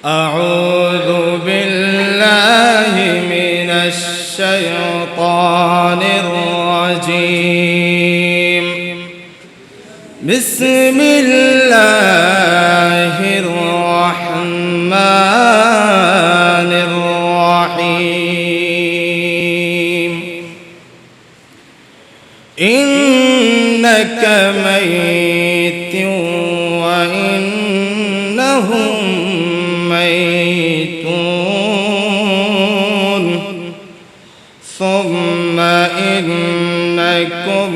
أعوذ بالله من الشيطان الرجيم بسم الله الرحمن الرحيم إنك ميت وإنهم ميتون ثم إنكم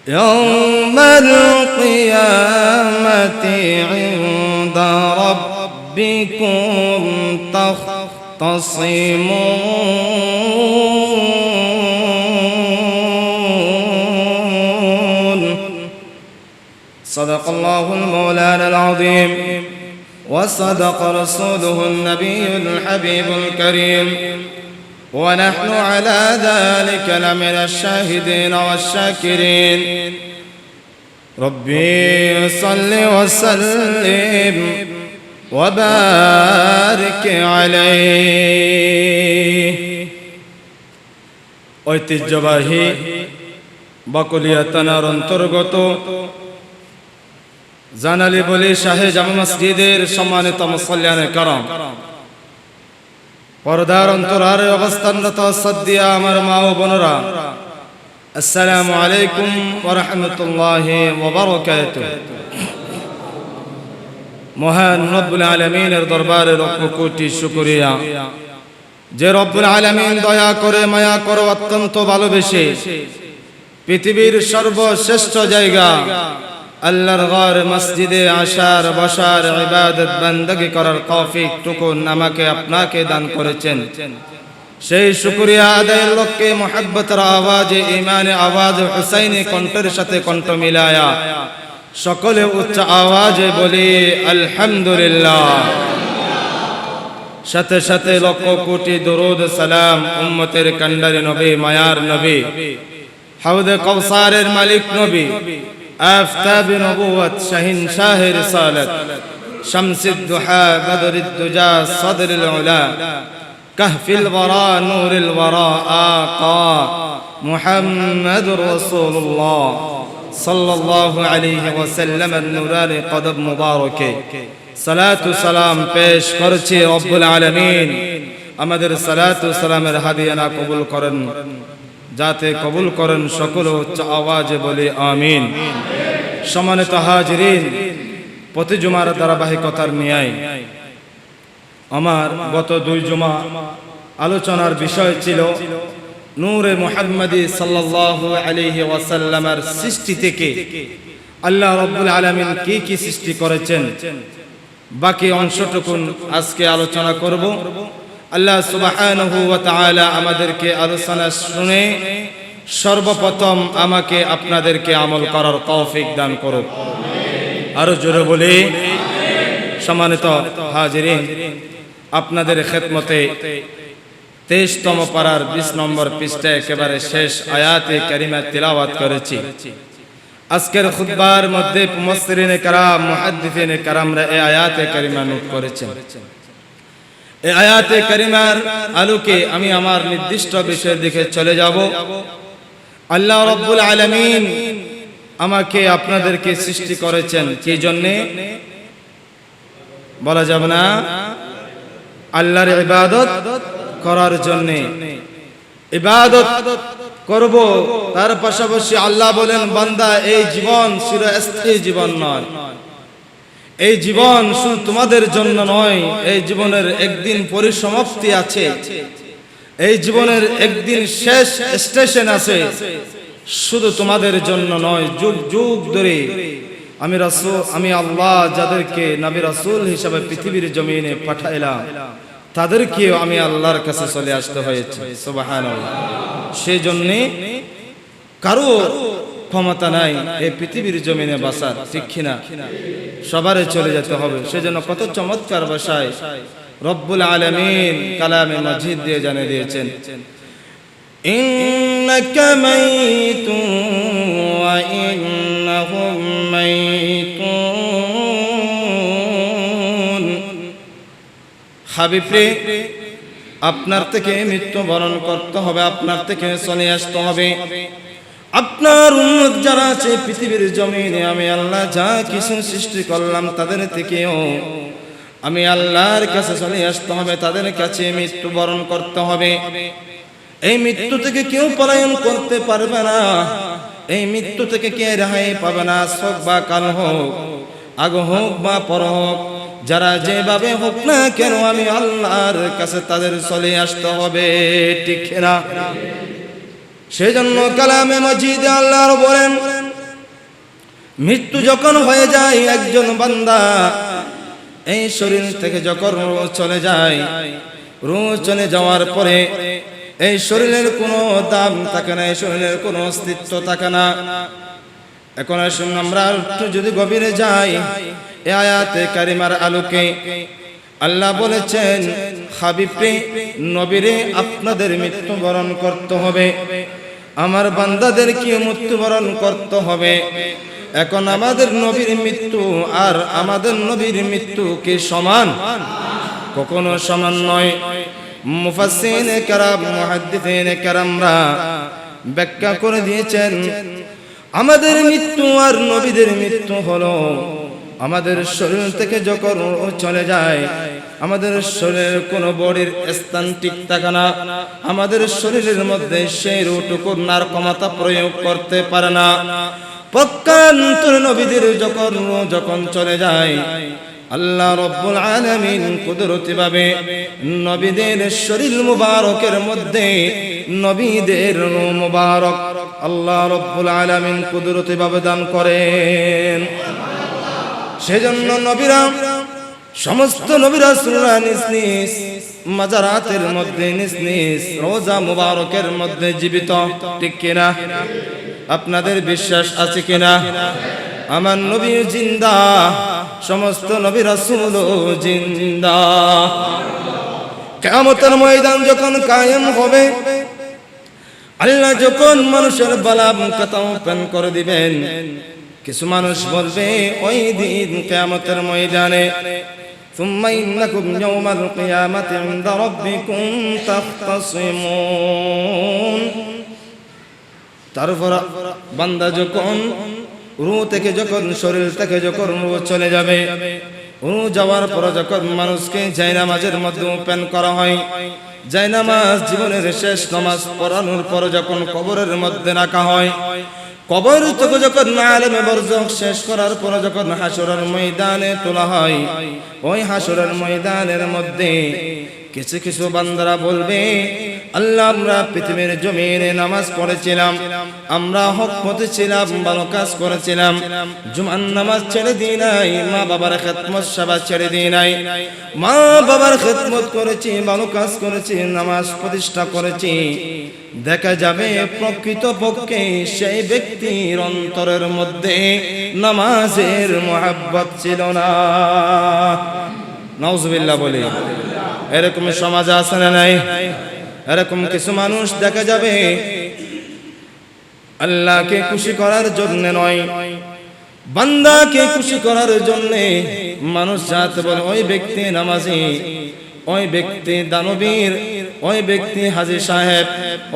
يوم القيامة عند ربكم تختصمون صدق الله المولانا العظيم وصدق رسوله النبي الحبيب الكريم ونحن على ذلك لمن الشاهدين والشاكرين ربي صل وسلم وبارك عليه ঐতিহ্যবাহী বাকলিয়া থানার অন্তর্গত জানালি বলি শাহে জামে মসজিদের সম্মানিত মুসল্লিয়ানে کرام পর্দার অন্তরালে অবস্থানরত সদ্দিয়া আমার মা ও বোনেরা আসসালামু আলাইকুম ওয়া রাহমাতুল্লাহি ওয়া বারাকাতুহু মহান রব্বুল আলামিনের দরবারে লক্ষ কোটি শুকরিয়া যে রব্বুল আলামিন দয়া করে মায়া করে অত্যন্ত ভালোবেসে পৃথিবীর সর্বশ্রেষ্ঠ জায়গা আল্লাহর ঘর মসজিদে আসার বসার ইবাদত বান্দাগি করার তৌফিক টুকু আমাকে আপনাকে দান করেছেন সেই শুকরিয়া আদায়ের লক্ষ্যে মুহাব্বতের আওয়াজে ঈমানে আওয়াজ হুসাইনি কণ্ঠের সাথে কণ্ঠ মিলায়া সকলে উচ্চ আওয়াজে বলি আলহামদুলিল্লাহ সাথে সাথে লক্ষ কোটি দরুদ সালাম উম্মতের কান্ডারি নবী মায়ার নবী হাউদে কাউসারের মালিক নবী آفتاب نبوة شهين شاه رسالة شمس الضحى بدر الدجى صدر العلا كهف الورى نور الورى آقا محمد رسول الله صلى الله عليه وسلم النوراني قدم مبارك صلاة سلام پیش کرچی رب العالمين আমাদের সালাতু সালামের হাদিয়া কবুল করেন যাতে কবুল করেন সকল উচ্চ আওয়াজে বলি আমিন সম্মানিত হাজিরিন প্রতি জুমার ধারাবাহিকতার ন্যায় আমার গত দুই জুমা আলোচনার বিষয় ছিল নূরে মুহাম্মদী সাল্লাল্লাহু আলাইহি ওয়াসাল্লামের সৃষ্টি থেকে আল্লাহ রাব্বুল আলামিন কি কি সৃষ্টি করেছেন বাকি অংশটুকু আজকে আলোচনা করব আল্লাহ সুবহানাহু ওয়া তাআলা আমাদেরকে আলোচনা শুনে সর্বপ্রথম আমাকে আপনাদেরকে আমল করার তৌফিক দান করুন আরো জোরে বলি সম্মানিত হাজিরিন আপনাদের খেদমতে 23তম পারার 20 নম্বর পৃষ্ঠায় একেবারে শেষ আয়াতে কারিমা তিলাওয়াত করেছি আজকের খুতবার মধ্যে মুফাসসিরিনে کرام মুহাদ্দিসিনে کرامরা এই আয়াতে কারিমা নোট করেছেন এই আয়াতে কারিমার আলোকে আমি আমার নির্দিষ্ট বিষয়ের দিকে চলে যাব আল্লাহ রাব্বুল আলামিন আমাকে আপনাদেরকে সৃষ্টি করেছেন কি জন্য বলা যাবে না আল্লাহর ইবাদত করার জন্য ইবাদত করব তার পাশাপাশি আল্লাহ বলেন বান্দা এই জীবন চিরস্থায়ী জীবন নয় এই জীবন শুধু তোমাদের জন্য নয় এই জীবনের একদিন পরিসমাপ্তি আছে এই জীবনের একদিন শেষ স্টেশন আছে শুধু তোমাদের জন্য নয় যুগ যুগ ধরে আমি আল্লাহ যাদেরকে নবী রাসূল হিসেবে পৃথিবীর জমিনে পাঠাইলাম তাদেরকেও আমি আল্লাহর কাছে চলে আসতে হয়েছে সুবহানাল্লাহ সেই জন্য কারো ক্ষমতা নাই এই পৃথিবীর জমিনে বাঁচার ঠিক কিনা সবারে চলে যেতে হবে সেজন্য কত চমৎকার ভাষায় রব্বুল আলামিন কালামে মাজিদ দিয়ে জানিয়ে দিয়েছেন ইন্নাকা মাইতুন ওয়া ইন্নাহুম মাইতুন। হাবিব রে, আপনার থেকে মৃত্যুবরণ করতে হবে, আপনার থেকে চলে আসতে হবে। আপনার উম্মত যারা আছে পৃথিবীর জমিনে, আমি আল্লাহ যা কিছু সৃষ্টি করলাম তাদের থেকেও আমি আল্লাহর কাছে চলে আসতে হবে, তাদের কাছে মৃত্যুবরণ করতে হবে। এই মৃত্যু থেকে কেউ পলায়ন করতে পারবে না, এই মৃত্যু থেকে কে রেহাই পাবে না। হোক বা কাল হোক, আগ হোক বা পর হোক, যারা যেভাবে হোক না কেন আমি আল্লাহর কাছে তাদের চলে আসতে হবে, ঠিক না? সেজন্য কালামে মাজিদে আল্লাহ বলেন, মৃত্যু যখন হয়ে যায় একজন বান্দা, এই শরীর থেকে যখন রূহ চলে যায়, রূহ চলে যাওয়ার পরে এই শরীরের কোনো দাম থাকে না, এই শরীরের কোনো অস্তিত্ব থাকে না। এখন আসুন আমরা একটু যদি গভীরে যাই, এই আয়াতে কারিমার আলোকে আল্লাহ বলেছেন, হাবিবে নবীরে আপনাদের মৃত্যুবরণ করতে হবে, আমার বান্দাদের কি মৃত্যুবরণ করতে হবে। এখন আমাদের নবীর মৃত্যু আর আমাদের নবীর মৃত্যু কি সমান? কখনো সমান নয়। মুফাসসিরিনে কেরাম, মুহাদ্দিসিনে কেরামরা ব্যাখ্যা করে দিয়েছেন, আমাদের মৃত্যু আর নবীদের মৃত্যু হলো, আমাদের শরীর থেকে যখন চলে যায়, আমাদের শরীরের কোনো বডির স্থান ঠিক থাকে না, আমাদের শরীরের মধ্যে সেই রূহটুকুর নার ক্ষমতা প্রয়োগ করতে পারে না। পক্ষান্তরে নবীদের যখন চলে যায়, আল্লাহ রব্বুল আলামিন কুদরতি ভাবে নবীদের শরীর মুবারকের মধ্যে নবীদের রূহ মুবারক আল্লাহ রব্বুল আলামিন কুদরতি ভাবে দান করেন। সেজন্য নবীরা, সমস্ত নবী রাসূলরা নিজ নিজ মাজারাতের মধ্যে, নিজ নিজ রোজা মুবারকের মধ্যে জীবিত, ঠিক কিনা? আপনাদের বিশ্বাস আছে কিনা? আমার নবী জিন্দা, সমস্ত নবী রাসূলও জিন্দা। কিয়ামতের ময়দান যখন কায়েম হবে, আল্লাহ যখন মানুষের বালা মুকাতা ওপেন করে দিবেন, কিছু মানুষ বলবে ওই দিন কিয়ামতের ময়দানে, সুম্মা ইন্নাকুম ইয়াওমাল কিয়ামাতি ইনদা রাব্বিকুম তাখতাসিমুন। তারপর বান্দা যখন রূহ থেকে, যখন শরীর থেকে যখন রূহ চলে যাবে, রূহ যাওয়ার পর যখন মানুষকে জায়নামাজের মধ্যে ওপেন করা হয়, জায়নামাজ জীবনের শেষ নামাজ পড়ানোর পর যখন কবরের মধ্যে রাখা হয়, কবর থেকে যখন আলেমে বরজখ শেষ করার পর যখন হাসরের ময়দানে তোলা হয়, ওই হাসরের ময়দানের মধ্যে কিছু কিছু বান্দারা বলবে, আল্লাহ আমরা পৃথিবীর জমিনে নামাজ পড়েছিলাম, আমরা হক পথে ছিলাম, ভালো কাজ করেছিলাম, জুমার নামাজ ছেড়ে দিই নাই, মা বাবার খেদমত সেবা ছেড়ে দিই নাই, মা বাবার খেদমত করেছি, ভালো কাজ করেছি, নামাজ প্রতিষ্ঠা করেছি। দেখা যাবে প্রকৃত পক্ষে সেই ব্যক্তির অন্তরের মধ্যে নামাজের মুহাব্বত ছিল না। নাউজুবিল্লাহ বলি। এরকম সমাজ আছে না নাই? এরকম কিছু মানুষ দেখা যাবে আল্লাহকে খুশি করার জন্য নয়, বান্দাকে খুশি করার জন্য মানুষ যাতে বলে ওই ব্যক্তি নামাজি, ওই ব্যক্তি দানবীর, ওই ব্যক্তি হাজী সাহেব,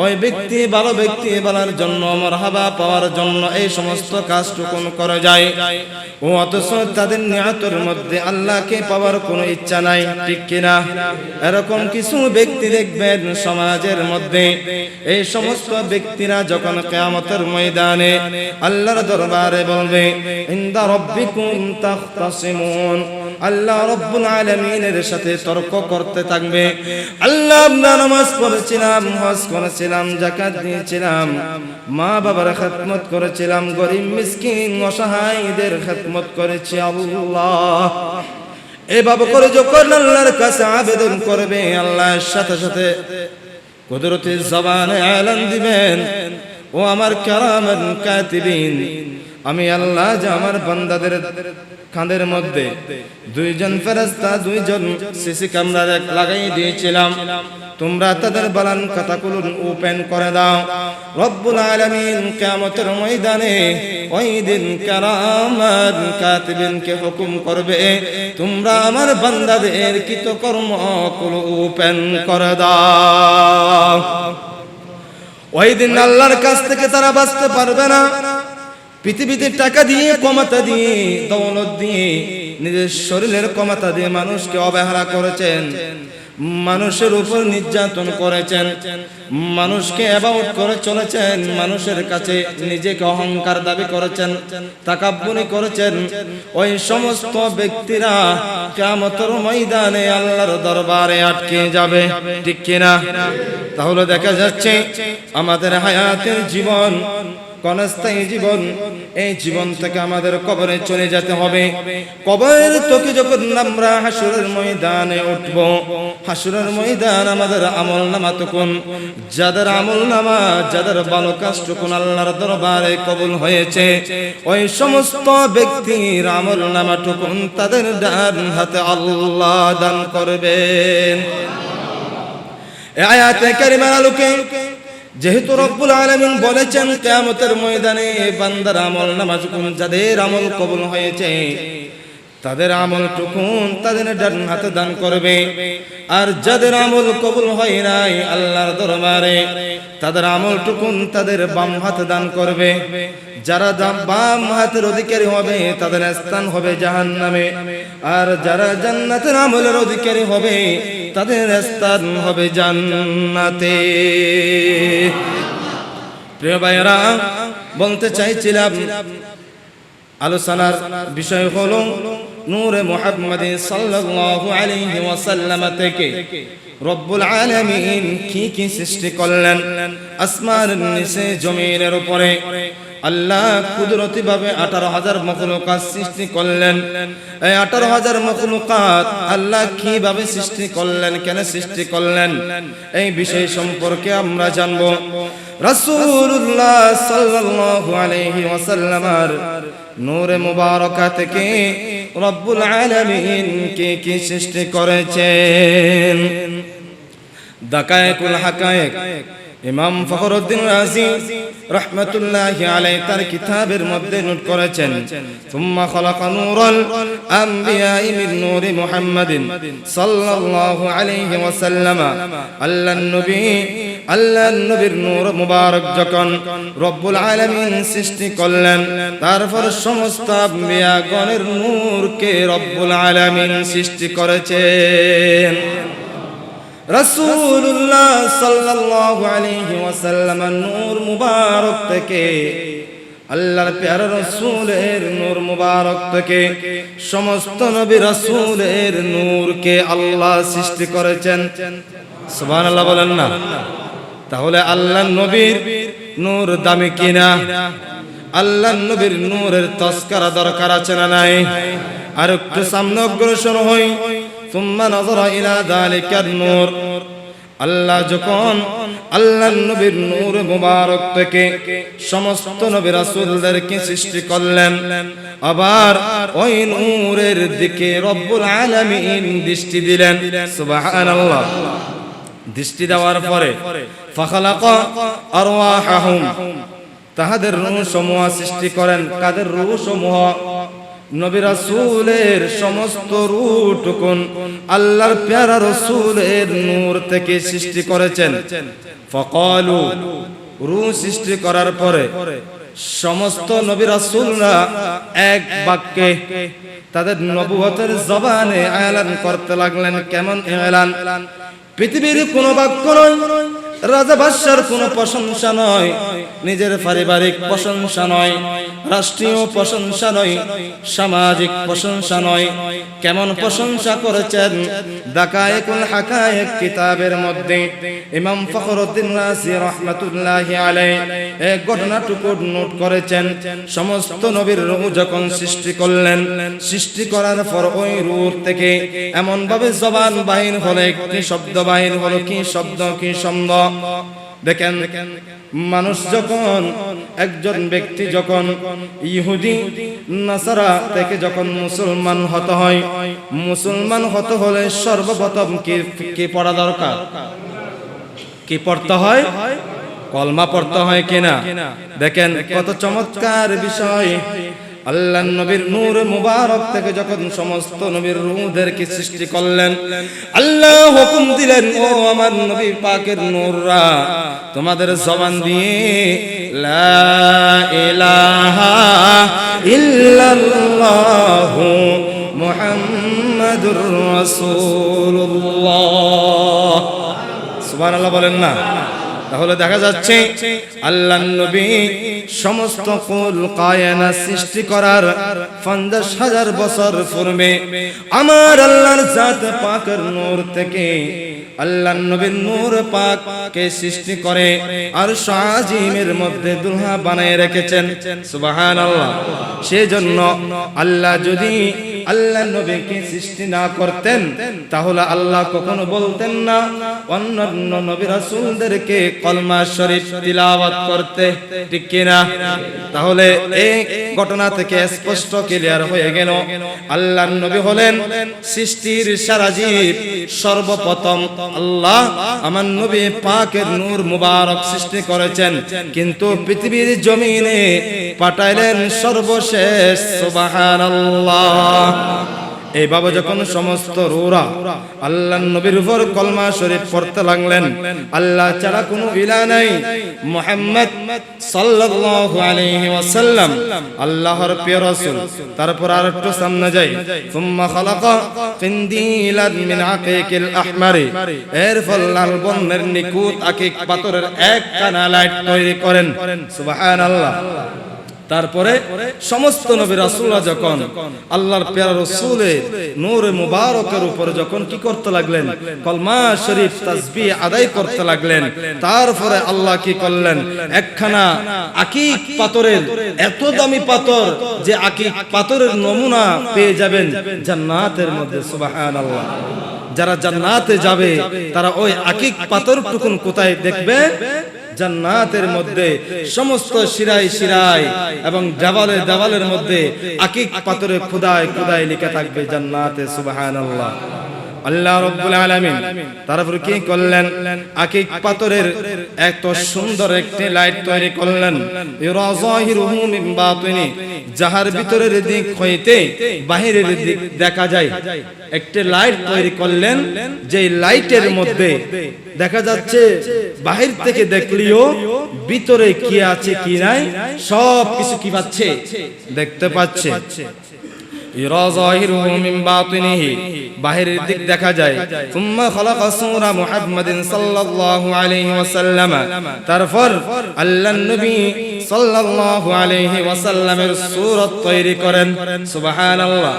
ওই ব্যক্তি ভালো ব্যক্তি বলার জন্য, মারহাবা পাওয়ার জন্য এই সমস্ত কাজটুকুন করে যায়। ও অথচ তাদের নিয়তের মধ্যে আল্লাহকে পাওয়ার কোনো ইচ্ছা নাই, ঠিক কিনা? এরকম কিছু ব্যক্তি দেখবেন সমাজের মধ্যে। এই সমস্ত ব্যক্তিরা যখন কিয়ামতের ময়দানে আল্লাহর দরবারে বলবে, ইনদা রাব্বিকুম তাখতাসিমুন, আল্লাহ রব্বুল আলামিনের সাথে তর্ক করতে থাকবে। আল্লাহ আমরা নামাজ পড়েছিলাম, হজ করেছিলাম, যাকাত দিয়েছিলাম, মা বাবার খেদমত করেছিলাম, গরিব মিসকিন অসহায়দের খেদমত করেছি। আল্লাহ এভাবে করে যখন আল্লাহর কাছে আবেদন করবে, আল্লাহর সাথে সাথে কুদরতি জবানে এলান দিবেন, ও আমার কিরামান কাতিবিন, আমি আল্লাহ যে আমার বান্দাদের কাঁধের মধ্যে দুইজন ফেরেশতা দুইজন সিসি ক্যামেরা লাগাই দিয়েছিলাম, তোমরা তাদের বালান খাতাগুলো ওপেন করে দাও। রব্বুল আলামিন কিয়ামতের ময়দানে ওই দিন কিরামান কাতিবিনকে হুকুম করবে, তোমরা আমার বান্দাদের কৃতকর্মগুলো ওপেন করে দাও। ওই দিন আল্লাহর কাছ থেকে তারা বাঁচতে পারবে না। পৃথিবীতে টাকা দিয়ে, ক্ষমতা দিয়ে, দৌলত দিয়ে, নিজের শরীরের ক্ষমতা দিয়ে মানুষকে অবহেলা করেছেন, মানুষের উপর নির্যাতন করেছেন, মানুষকে অ্যাবাউট করে চলেছেন, মানুষের কাছে নিজেকে অহংকার দাবি করেছেন, তাকাব্বুরি করেছেন। ওই সমস্ত ব্যক্তিরা কিয়ামতের ময়দানে আল্লাহর দরবারে আটকে যাবে, ঠিক কিনা? তাহলে দেখা যাচ্ছে আমাদের হায়াতের জীবন ক্ষণস্থায়ী জীবন, এই জীবন থেকে আমাদের কবরে চলে যেতে হবে। কবর থেকে যখন আমরা হাসরের ময়দানে উঠব, হাসরের ময়দান আমাদের আমলনামা তখন, যাদের আমলনামা, যাদের ভালো কাজ তখন আল্লাহর দরবারে কবুল হয়েছে, ওই সমস্ত ব্যক্তির আমলনামা তখন তাদের ডান হাতে আল্লাহ দান করবেন। এই আয়াতে কারিমার আলোকে যেহেতু রব্বুল আলামিন বলেছেন কিয়ামতের ময়দানে বান্দার আমলনামা যখন যাদের আমল কবুল হয়েছে তাদের আমল টুকুন তাদের ডান হাতে দান করবে, আর যাদের আমল কবুল হয় নাই আল্লাহর দরবারে তাদের আমল টুকুন তাদের বাম হাতে দান করবে। যারা বাম হাতের অধিকারী হবে তাদের স্থান হবে জাহান্নামে, আর যারা জান্নাতের আমলের অধিকারী হবে তাদের স্থান হবে জান্নাতে। প্রিয় ভাইরা, বলতে চাইছিলাম আলোচনার বিষয় হলো নূরে মুহাম্মদ সাল্লাল্লাহু আলাইহি ওয়াসাল্লাম থেকে রব্বুল আলামিন কি কি সৃষ্টি করলেন। আসমান নিচে জমিনের উপরে আল্লাহ কুদরতি ভাবে 18,000 মখলুকাত সৃষ্টি করলেন। এই 18,000 মখলুকাত আল্লাহ কিভাবে সৃষ্টি করলেন, কেন সৃষ্টি করলেন, এই বিষয় সম্পর্কে আমরা জানবো। রাসূলুল্লাহ সাল্লাল্লাহু আলাইহি ওয়াসাল্লামের নূরে মুবারাকা থেকে রব্বুল আলামিন কি সৃষ্টি করেছেন। দাকায়েকুল হাকায়েক ইমাম ফখরুদ্দিন রাজি রাহমাতুল্লাহি আলাইহি তার কিতাবের মধ্যে নোট করেছেন, সুম্মা খালাকা নূরাল আমবিয়াই মিন নূরি মুহাম্মাদিন সাল্লাল্লাহু আলাইহি ওয়াসাল্লাম। আল্লাহর নবীর নূর মুবারক যখন রব্বুল আলামিন সৃষ্টি করলেন, তারপর সমস্ত আম্বিয়াগণের নূরকে রব্বুল আলামিন সৃষ্টি করেছেন। রাসূলুল্লাহ সাল্লাল্লাহু আলাইহি ওয়াসাল্লাম নূর মুবারক থেকে, আল্লাহর প্যারা রাসূলের নূর মুবারক থেকে সমস্ত নবী রাসূলের নূরকে আল্লাহ সৃষ্টি করেছেন। সুবহানাল্লাহ বলেন না? তাহলে আল্লাহর নবীর নূর দামি কিনা? আল্লাহর নবীর নূরের তস্করা দরকার আছে না নাই? আর একটু সামনে অগ্রসর হই। সুম্মা নাযারা ইলা যালিকার নূর, আল্লাহ যখন আল্লাহর নবীর নূর মুবারক থেকে সমস্ত নবী রাসূলদেরকে সৃষ্টি করলেন, আবার ওই নূরের দিকে রব্বুল আলামিন দৃষ্টি দিলেন। সুবহানাল্লাহ। দৃষ্টি দেওয়ার পরে ফাখালাকা আরওয়াহাহুম, তাহাদের রূহ সমূহ সৃষ্টি করেন। কাদের রূহ সমূহ? নবী রাসূলের সমস্ত রূহ টুকুন আল্লাহর প্যারা রাসূলের নূর থেকে সৃষ্টি করেছেন। ফাকালু, রূহ সৃষ্টি করার পরে সমস্ত নবী রাসূলরা এক বাক্যে তাদের নবুয়তের জবানে এলান করতে লাগলেন। কেমন এলান? পৃথিবীর কোনো বাক্য নয়, রাজা বাদশার কোনো প্রশংসা নয়, নিজের পারিবারিক প্রশংসা নয়, রাষ্ট্রীয় প্রশংসা নয়, সামাজিক প্রশংসা নয়। কেমন প্রশংসা করেছেন? দাকায়েকুল হাকায়েক কিতাবের মধ্যে ইমাম ফখরুদ্দিন রাজি রাহমাতুল্লাহি আলাইহি এক ঘটনাটুকু নোট করেছেন। সমস্ত নবীর রূহ যখন সৃষ্টি করলেন, সৃষ্টি করার পর ওই রূহ থেকে এমন ভাবে জবান বাহির হলো, একটি শব্দ বাহির হলো। কি শব্দ? কি শব্দ? দেখেন, মানুষ যখন, একজন ব্যক্তি যখন ইহুদি নাসারা থেকে যখন মুসলমান হতে হয়, মুসলমান হতে হলে সর্বপ্রথম কি পড়া দরকার? কি পড়তে হয়? কলমা পড়তে হয় কিনা? দেখেন কত চমৎকার বিষয়। আল্লাহ নবীর নূর মুবারক থেকে যখন সমস্ত নবীর রূহদেরকে সৃষ্টি করলেন, আল্লাহ হুকুম দিলেন, ও আমার নবী পাকের নূররা, তোমাদের জবান দিয়ে লা ইলাহা ইল্লাল্লাহু মুহাম্মাদুর রাসূলুল্লাহ, সুবহানাল্লাহ বলেন না? তাহলে দেখা যাচ্ছে আল্লাহর নবী সমস্ত কুল কায়নাত সৃষ্টি করার 50,000 বছর পূর্বে আমার আল্লাহর জাত পাকের নূর থেকে আল্লাহর নবীর নূর পাককে সৃষ্টি করে আর আজিমের মধ্যে দুলহা বানায় রেখেছেন। সুবহানাল্লাহ। সেজন্য আল্লাহ যদি আল্লাহ নবীকে সৃষ্টি না করতেন তাহলে আল্লাহ কখনো বলতেন না অন্যান্য নবী রাসূলদেরকে কলমা শরীফ তিলাওয়াত করতে, ঠিক কি না? তাহলে এই ঘটনা থেকে স্পষ্ট ক্লিয়ার হয়ে গেল আল্লাহর নবী হলেন সৃষ্টির সারা জীব। সর্বপ্রথম আল্লাহ আমার নবী পাকের নূর মুবারক সৃষ্টি করেছেন, কিন্তু পৃথিবীর জমিনে পাঠাইলেন সর্বশেষ। সুবহানাল্লাহ। এইভাবে যখন সমস্ত রূহরা আল্লাহর নবীর উপর কলমা শরীফ পড়তে লাগলেন, আল্লাহ ছাড়া কোনো ইলাহ নাই, মুহাম্মদ সাল্লাল্লাহু আলাইহি ওয়াসাল্লাম আল্লাহর প্রিয় রাসূল। তারপর আর একটু সামনে যাই, সুম্মা খালাকা কিনদিলান মিন আকিকিল আহমারি, এরপর লাল বর্ণের নিখুঁত আকিক পাথরের এক কানা লাইট তৈরি করেন। সুবহানাল্লাহ। তারপরে সমস্ত নবী রাসূলরা যখন আল্লাহর প্যারা রাসূলের নূর মুবারকের উপর যখন কি করতে লাগলেন, কলমা শরীফ তাসবিহ আদায় করতে লাগলেন, তারপরে আল্লাহ কি করলেন, একখানা আকিক পাথরের, এত দামি পাথর যে আকিক পাথরের নমুনা পেয়ে যাবেন জান্নাতের মধ্যে। সুবহানাল্লাহ। যারা জান্নাতে যাবে তারা ওই আকিক পাথরটুকুন কোথায় দেখবে? জান্নাতের মধ্যে সমস্ত শিরায় শিরায় এবং দেওয়ালে দেওয়ালের মধ্যে আকিক পাথরে খোদায় খোদায় লেখা থাকবে জান্নাতে। সুবহানাল্লাহ। আল্লাহ রাব্বুল আলামিন তারপর কি করলেন, আকিক পাথরের এত সুন্দর একটি লাইট তৈরি করলেন, ইরাযাহিরুহু মিন বাতিনি, যাহার ভিতরের দিক হইতে বাহিরের দিক দেখা যায়। একটি লাইট তৈরি করলেন, যে লাইটের মধ্যে দেখা যাচ্ছে বাহির থেকে দেখলেও ভিতরে কি আছে কি নাই সব কিছু কি পাচ্ছে, দেখতে পাচ্ছে। ইরাযাহিরুহু মিন বাতিনিহি, বাহিরের দিক দেখা যায়। সুম্মা খালাকা সূরা মুহাম্মাদিন সাল্লাল্লাহু আলাইহি ওয়াসাল্লাম, তারপর আল্লাহর নবী সাল্লাল্লাহু আলাইহি ওয়াসাল্লামের সূরত তৈরি করেন। সুবহানাল্লাহ।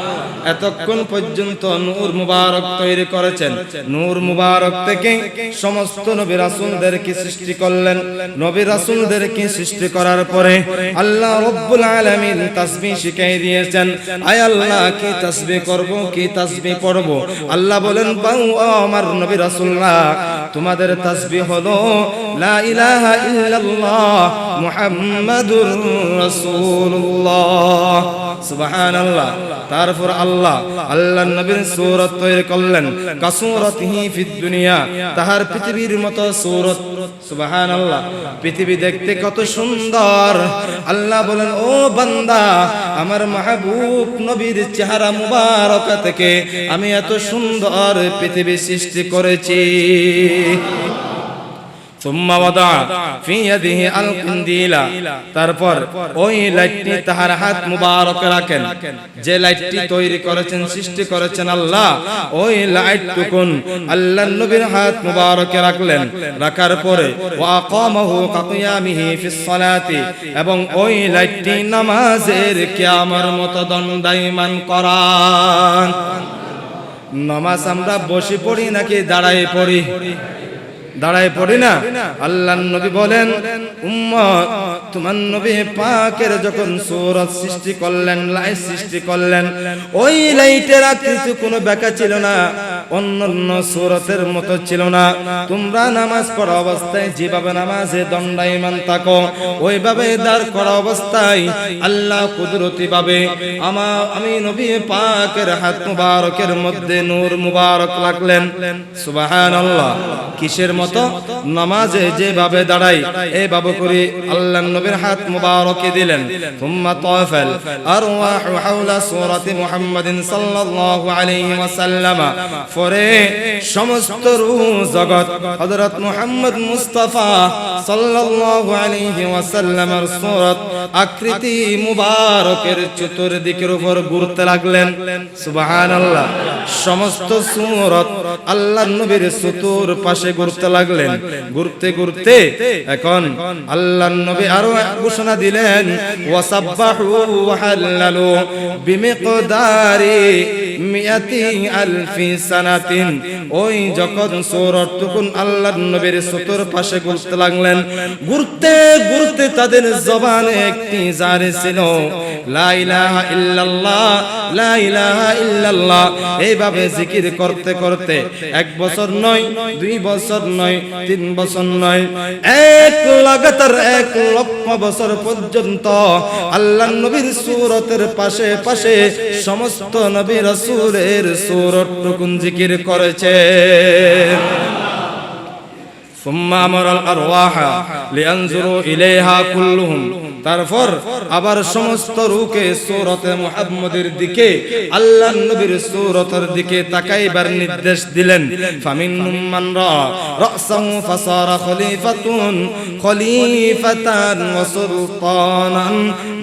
এতক্ষণ পর্যন্ত নূর মুবারক তৈরি করেছেন, নূর মুবারক থেকে সমস্ত নবী রাসূলদেরকে সৃষ্টি করলেন। নবী রাসূলদেরকে সৃষ্টি করার পরে আল্লাহ রাব্বুল আলামিন তাসবিহ শিখিয়ে দিয়েছেন। আয় আল্লাহ, কি তাসবিহ করব, কি তাসবিহ পড়ব? আল্লাহ বলেন, বাউ আমার নবী রাসূলরা, তোমাদের তাসবিহ হলো লা ইলাহা ইল্লাল্লাহ মুহাম্মাদুর রাসূলুল্লাহ। সুবহানাল্লাহ। তারপর আল্লাহর নবীর সূরত তৈরি করলেন, কাসূরাতিহি ফিদ দুনিয়া, তাহার পৃথিবীর মতো সূরত। সুবহানাল্লাহ। পৃথিবী দেখতে কত সুন্দর। আল্লাহ বলেন, ও বান্দা, আমার মাহবুব নবীর চেহারা মুবারক থেকে আমি এত সুন্দর পৃথিবী সৃষ্টি করেছি। সুম্মা ওয়াদা ফি ইয়াদিহি আল কিনদিলা, তারপর ওই লাইটটি তাহার হাত মুবারকে রাখেন। যে লাইটটি তৈরি করেছেন, সৃষ্টি করেছেন আল্লাহ, ওই লাইটটুকুন আল্লাহর নবীর হাত মুবারকে রাখলেন। রাখার পরে ওয়া আকামাহু কাকিয়ামিহি ফিস সালাতি, এবং ওই লাইটটি নামাজের কিয়ামের মতো দণ্ডায়মান করান। নামাজ আমরা বসে পড়ি নাকি দাঁড়ায় পড়ি? দাঁড়ায় পড়ি না? আল্লাহর নবী বলেন, উম্মত তোমার নবী পাকের যখন সূরত সৃষ্টি করলেন, লাইট সৃষ্টি করলেন, ওই লাইটের আকৃতি কোনো বাঁকা ছিল না, অন্যান্য সূরতের মতো ছিল না। তোমরা নামাজ পড়া অবস্থায় যেভাবে নামাজে দণ্ডায়মান থাকো, ওইভাবে দাঁড় করা অবস্থায় আল্লাহ কুদরতি ভাবে আমি নবী পাকের হাত মুবারকের মধ্যে নূর মুবারক রাখলেন। সুবহানাল্লাহ। কিসের মতো? নামাজে যেভাবে দাঁড়াই এইভাবে করে আল্লাহর নবীর হাত মুবারকে দিলেন। থুম্মা তাফাল আরওয়াহু হাওলা সূরাতি মুহাম্মাদিন সাল্লাল্লাহু আলাইহি ওয়াসাল্লাম, পরে সমস্ত রূহ জগৎ হযরত মুহাম্মদ মুস্তাফা সাল্লাল্লাহু আলাইহি ওয়াসাল্লামের সূরত আকৃতি মুবারকের চতুর্দিকের উপর ঘুরতে লাগলেন। সুবহানাল্লাহ। সমস্ত সূরত আল্লাহর নবীর চতুর পাশে ঘুরতে লাগলেন। ঘুরতে ঘুরতে এখন আল্লাহর নবী আরো ঘোষণা দিলেন, ওয়াসাব্বাহু ওয়া হাল্লালু বিমিকদারি মিয়াতি আলফি সানাতিন। ওই যখন সূরত তখন আল্লাহর নবীর চতুর পাশে ঘুরতে লাগলেন। ঘুরতে ঘুরতে তাদের জবানে একটি জারি ছিল, লা ইলাহা ইল্লাল্লাহ, লা ইলাহা ইল্লাল্লাহ। এইভাবে জিকির করতে করতে 1 বছর নয়, 2 বছর নয়, 3 বছর নয়, এক লাগাতার 1 লক্ষ বছর পর্যন্ত আল্লাহর নবীর সূরতের পাশে পাশে সমস্ত নবী রাসূলের সূরত টুকুন জিকির করেছে। সুম্মা আমারাল আরওয়াহা লিয়ানজুরু ইলাইহা কুল্লুহুম। তারপর আবার সমস্ত রূহকে সূরতে মুহাম্মদের দিকে, আল্লাহর নবীর সূরতের দিকে তাকাইবার নির্দেশ দিলেন। ফামিনহুম মান রাসাহু ফাসারা খলিফাতান ওয়া সুলতানান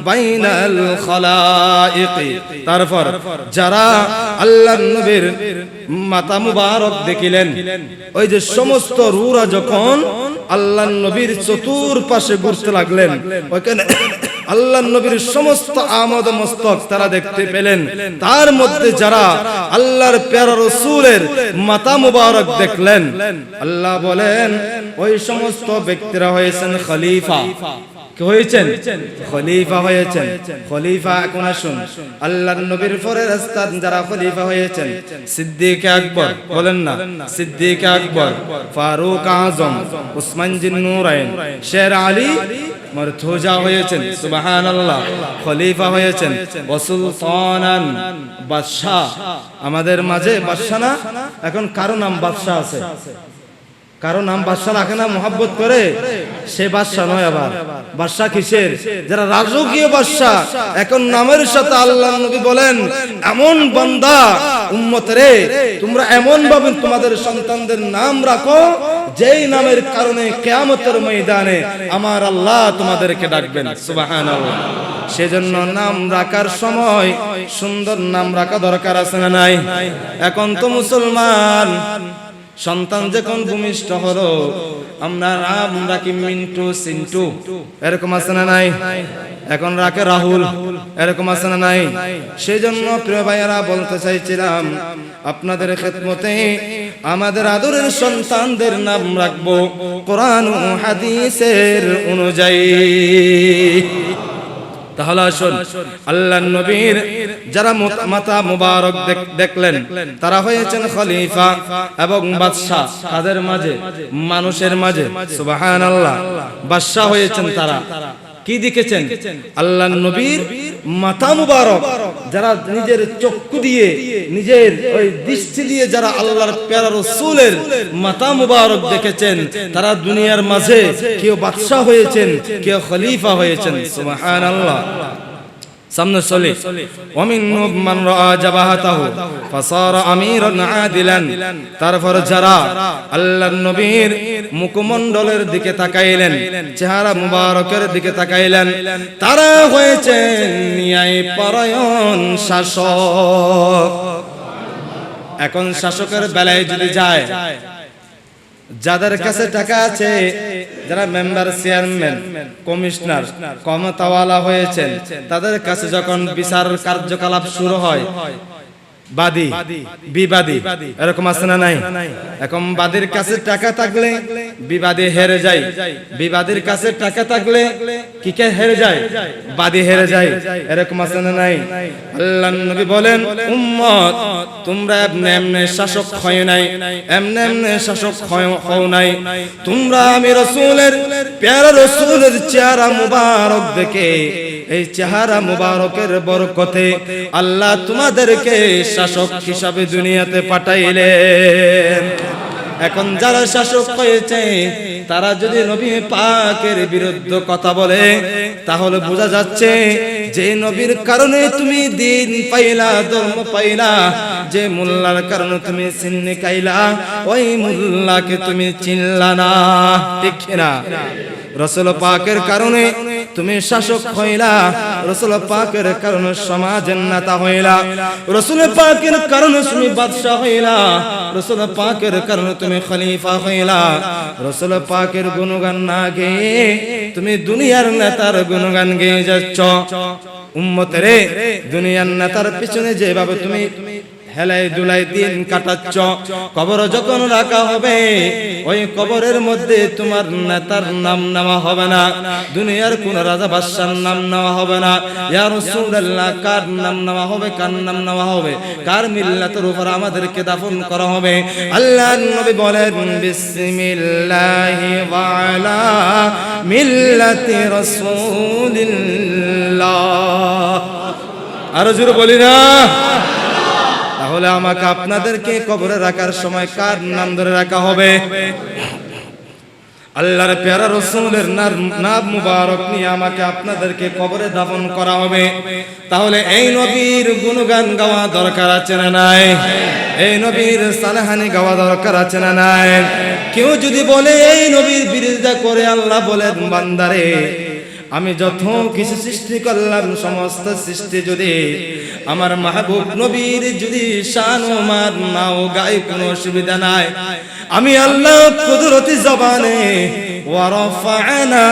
বাইনাল খালাইক। তারপর যারা আল্লাহর নবীর মাথা মুবারক দেখিলেন, ওই যে সমস্ত রূহরা যখন আল্লাহর নবীর চতুর পাশে ঘুরতে লাগলেন, ওইখানে আল্লাহর নবীর সমস্ত আমোদ মস্তক তারা দেখতে পেলেন। তার মধ্যে যারা আল্লাহর প্যারা রাসূলের মাথা মুবারক দেখলেন, আল্লাহ বলেন ওই সমস্ত ব্যক্তিরা হয়েছেন খলিফা। কি হয়েছেন? খলিফা হয়েছেন। খলিফা এখন আসুন, আল্লাহর নবীর পরে রাস্তার যারা খলিফা হয়েছেন, সিদ্দিক আকবর, বলেন না সিদ্দিক আকবর, ফারুক আজম, উসমান জিন্নুরাইন, শের আলী মরতুজা হয়েছেন। সুবহানাল্লাহ। খলিফা হয়েছেন। সুলতানান, বাদশা। আমাদের মাঝে বাদশা না, এখন কারো নাম বাদশা আছে, কারো নাম বাদশা রাখে না, মোহাব্বত করে, সে বাদশা নয়। আবার বাদশা কিসের? যারা রাজকীয় বাদশা। এখন নামের সাথে আল্লাহর নবী বলেন, এমন বান্দা উম্মত রে, তোমরা এমন ভাবে তোমাদের সন্তানদের নাম রাখো যেই নামের কারণে কিয়ামতের ময়দানে আমার আল্লাহ তোমাদেরকে ডাকবেন। সুবহানাল্লাহ। সেজন্য নাম রাখার সময় সুন্দর নাম রাখা দরকার আছে না নাই? এখন তো মুসলমান সন্তান যখন ভূমিষ্ঠ হলো, আমরা রাখি মিন্টু, সিন্টু, এরকম আছে না নাই? এখন রাখে রাহুল, এরকম আছে না নাই? সেই জন্য প্রিয় ভাইয়েরা বলতে চাইছিলাম, আপনাদের খেদমতে আমাদের আদরের সন্তানদের নাম রাখবো কোরআন ও হাদিসের অনুযায়ী। তাহলে আসুন, আল্লাহর নবীর যারা মাথা মুবারক দেখলেন, তারা হয়েছেন খলিফা এবং বাদশা। তাদের মাঝে, মানুষের মাঝে। সুবহানাল্লাহ। বাদশা হয়েছেন তারা। কি দেখেছেন? আল্লাহর নবীর মাথা মুবারক যারা নিজের চক্ষু দিয়ে, নিজের ওই দৃষ্টি দিয়ে যারা আল্লাহর প্যারা রাসূলের মাথা মুবারক দেখেছেন, তারা দুনিয়ার মাঝে কেউ বাদশা হয়েছেন, কেউ খলিফা হয়েছেন। সুবহানাল্লাহ। সামনে চলে, ওয়ামিনহুম মান রাআ জাবাহাতাহু ফাসারা আমিরান আদিলান। তারপর যারা আল্লাহর নবীর মুখমণ্ডলের দিকে তাকাইলেন, চেহারা মুবারকের দিকে তাকাইলেন, তারা হয়েছেন ন্যায়পরায়ণ শাসক। এখন শাসকের বেলায় যদি যায়, যাদের কাছে টাকা আছে, যারা মেম্বার, চেয়ারম্যান, কমিশনার, ক্ষমতাওয়ালা হয়েছেন, তাদের কাছে যখন বিচার কার্যকলাপ শুরু হয়, বাদী বিবাদী এরকম আছে না নাই? এখন বাদীর কাছে টাকা থাকলে বিবাদী হেরে যায়, বিবাদীর কাছে টাকা থাকলে কি কে হেরে যায়? বাদী হেরে যায়। এরকম আছে না নাই? আল্লাহর নবী বলেন, উম্মত তোমরা এমনে এমনে শাসক হয় নাই, এমনে এমনে শাসক হও নাই। তোমরা আমি রাসূলের প্যারা রাসূলের চেহারা মুবারক দেখে, এই চেহারা মুবারকের বরকতে আল্লাহ তোমাদেরকে শাসক হিসাবে দুনিয়াতে পাঠাইলেন। এখন যারা শাসক হয়েছে তারা যদি নবী পাকের বিরুদ্ধে কথা বলে, তাহলে বোঝা যাচ্ছে যে নবীর কারণে তুমি দিন পাইলা, ধর্ম পাইলা, যে মোল্লার কারণে তুমি চিন্নি খাইলা, ওই মোল্লাকে তুমি চিনলা না, ঠিক না? রাসূল পাকের কারণে তুমি শাসক হইলা, রাসূল পাকের কারণে সমাজের নেতা হইলা, রাসূল পাকের কারণে তুমি বাদশা হইলা, রাসূল পাকের কারণে তুমি খলিফা হইলা। রাসূল পাকের গুণগান না গেয়ে তুমি দুনিয়ার নেতার গুণগান গেয়ে যাচ্ছ। উম্মতেরে, দুনিয়ার নেতার পিছনে যেভাবে তুমি হেলাই দুলাই দিন কাটাচ্ছ, কবর যখন রাখা হবে ওই কবরের মধ্যে তোমার নেতার নাম নেওয়া হবে না, দুনিয়ার কোন রাজা বাদশার নাম নেওয়া হবে না। ইয়া রাসূলুল্লাহ, কার নাম নেওয়া হবে? কার নাম নেওয়া হবে? কার মিল্লাতের উপর আমাদেরকে দাফন করা হবে? আল্লাহর নবী বলেন, বিসমিল্লাহি ওয়া আলা মিল্লাতি রাসূলিল্লাহ। আরো জোরে বলি না? তাহলে আমাকে আপনাদেরকে কবরে রাখার সময় কার নাম ধরে রাখা হবে? আল্লাহর প্যারা রাসূলের নাম মুবারক নিয়ে আমাকে আপনাদেরকে কবরে দাফন করা হবে। তাহলে এই নবীর গুণগান গাওয়া দরকার আছে না নাই? এই নবীর সালাহানি গাওয়া দরকার আছে না নাই? কেউ যদি বলে এই নবীর বিরোধিতা করে, আল্লাহ বলেন, বান্দারে আমি যত কিছু সৃষ্টি করলাম সমস্ত সৃষ্টি যদি আমার মাহবুব নবীর যদি শান ও মান নাও গায়, কোনো অসুবিধা নাই। আমি আল্লাহ কুদরতি জবানে ওয়া রাফা'না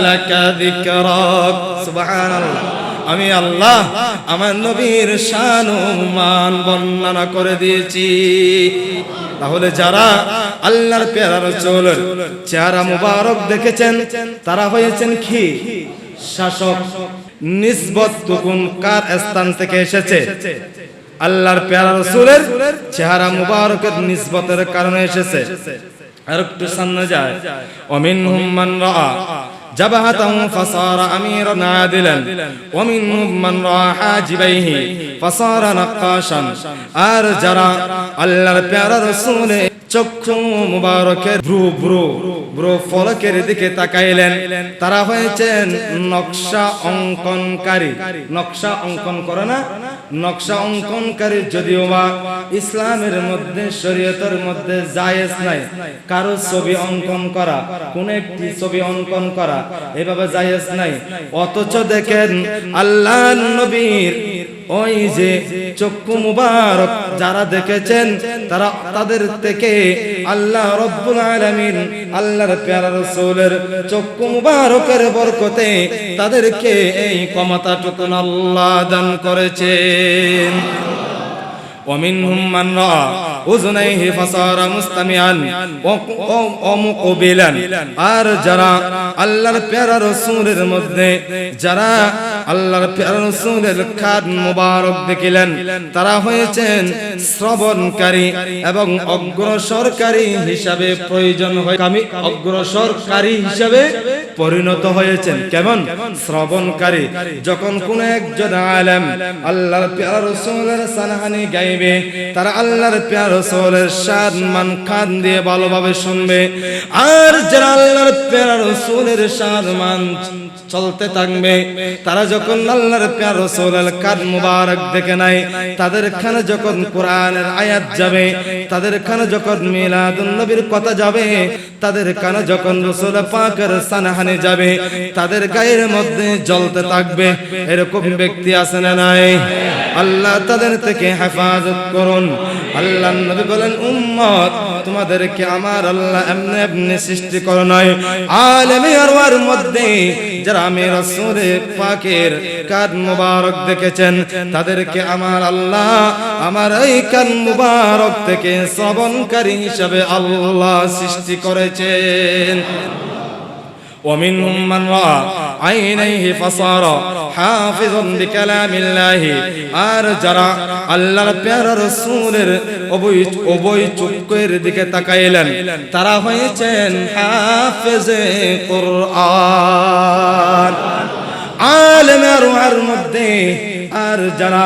লাকা যিকরাক, সুবহানাল্লাহ, আমি আল্লাহ আমার নবীর শান ও মান বর্ণনা করে দিয়েছি। তাহলে যারা আল্লাহর প্যারা রাসূলের চেহারা মুবারক দেখেছেন তারা হয়েছেন কি? শাসক। নিসবত কোন কার স্থান থেকে এসেছে? আল্লাহর প্যারা রাসূলের চেহারা মুবারকের নিসবতের কারণে এসেছে। আর একটু সামনে যায়, ওমিনহুম মান রাআ জাবাহাতাহু ফাসারা আমিরান আদিলান ওয়া মিনহুম মান রাআ হাজিবাইহি ফাসারা নাক্কাশান। আর যারা আল্লাহর প্যারা রাসূলের চক্ষু মুবারকের ভ্রু ফলকের দিকে তাকাইলেন, তারা হয়েছেন নকশা অঙ্কনকারী। নকশা অঙ্কন করে না? নকশা অঙ্কনকারী যদিও বা ইসলামের মধ্যে, শরীয়তের মধ্যে জায়েজ নাই কারো ছবি অঙ্কন করা, কোন একটি ছবি অঙ্কন করা, এভাবে জায়েজ নাই। অথচ দেখেন আল্লাহর নবীর ওই যে চক্ষু মুবারক যারা দেখেছেন তারা, তাদের থেকে আল্লাহ রাব্বুল আলামিন আল্লাহর প্যারা রাসূলের চক্ষু মুবারকের বরকতে তাদেরকে এই ক্ষমতাটুকু আল্লাহ দান করেছেন। ومنهم من رأى أذنيه فصار مستمعا ومقبلا। আর যারা আল্লাহর প্যারা রাসূলের মধ্যে, যারা আল্লাহর প্যারা রাসূলের কান মুবারক দেখিলেন, তারা হয়েছেন শ্রবণকারী এবং অগ্রসরকারী হিসাবে প্রয়োজন হয়, আমি অগ্রসরকারী হিসাবে পরিণত হয়েছেন। কেমন? শ্রবণকারী। যখন কোন একজন আলেম আল্লাহর প্যারা রাসূলের সানাহানি গাইবে, তারা আল্লাহর প্যারা রাসূলের শান মান কান দিয়ে ভালোভাবে শুনবে। আর যারা আল্লাহর প্যারা রাসূলের শান মান চলতে থাকবে, তারা যখন আল্লাহর প্যারা রাসূলের কান মুবারক দেখে নাই, তাদের কানে যখন কোরআনের আয়াত যাবে, তাদের কানে যখন মিলাদুন নবীর কথা যাবে, তাদের কানে যখন রাসূল পাকের সানাহানি যাবে, তাদের গায়ের মধ্যে জ্বলতে থাকবে। এরকম ব্যক্তি আছে না নাই? আল্লাহ তাদের থেকে হেফাজত করুন। আল্লাহ নবী বলেন, উম্মত তোমাদেরকে আমার আল্লাহ এমনি এমনি সৃষ্টি করে নয়, আলেমে আরওয়ার মধ্যে যারা আমি রাসূল পাকের কান মুবারক দেখেছেন তাদেরকে আমার আল্লাহ আমার এই কান মুবারক থেকে শ্রবণকারী হিসাবে আল্লাহ সৃষ্টি করেছেন। ومنهم من رأى عينيه فصار حافظا بكلام الله আর যারা আল্লাহর প্যারা রাসূলের ওই চোখের দিকে তাকাইলেন তারা হয়েছেন হাফেজে কুরআন। আলেমে আরওয়ার মধ্যে আর যারা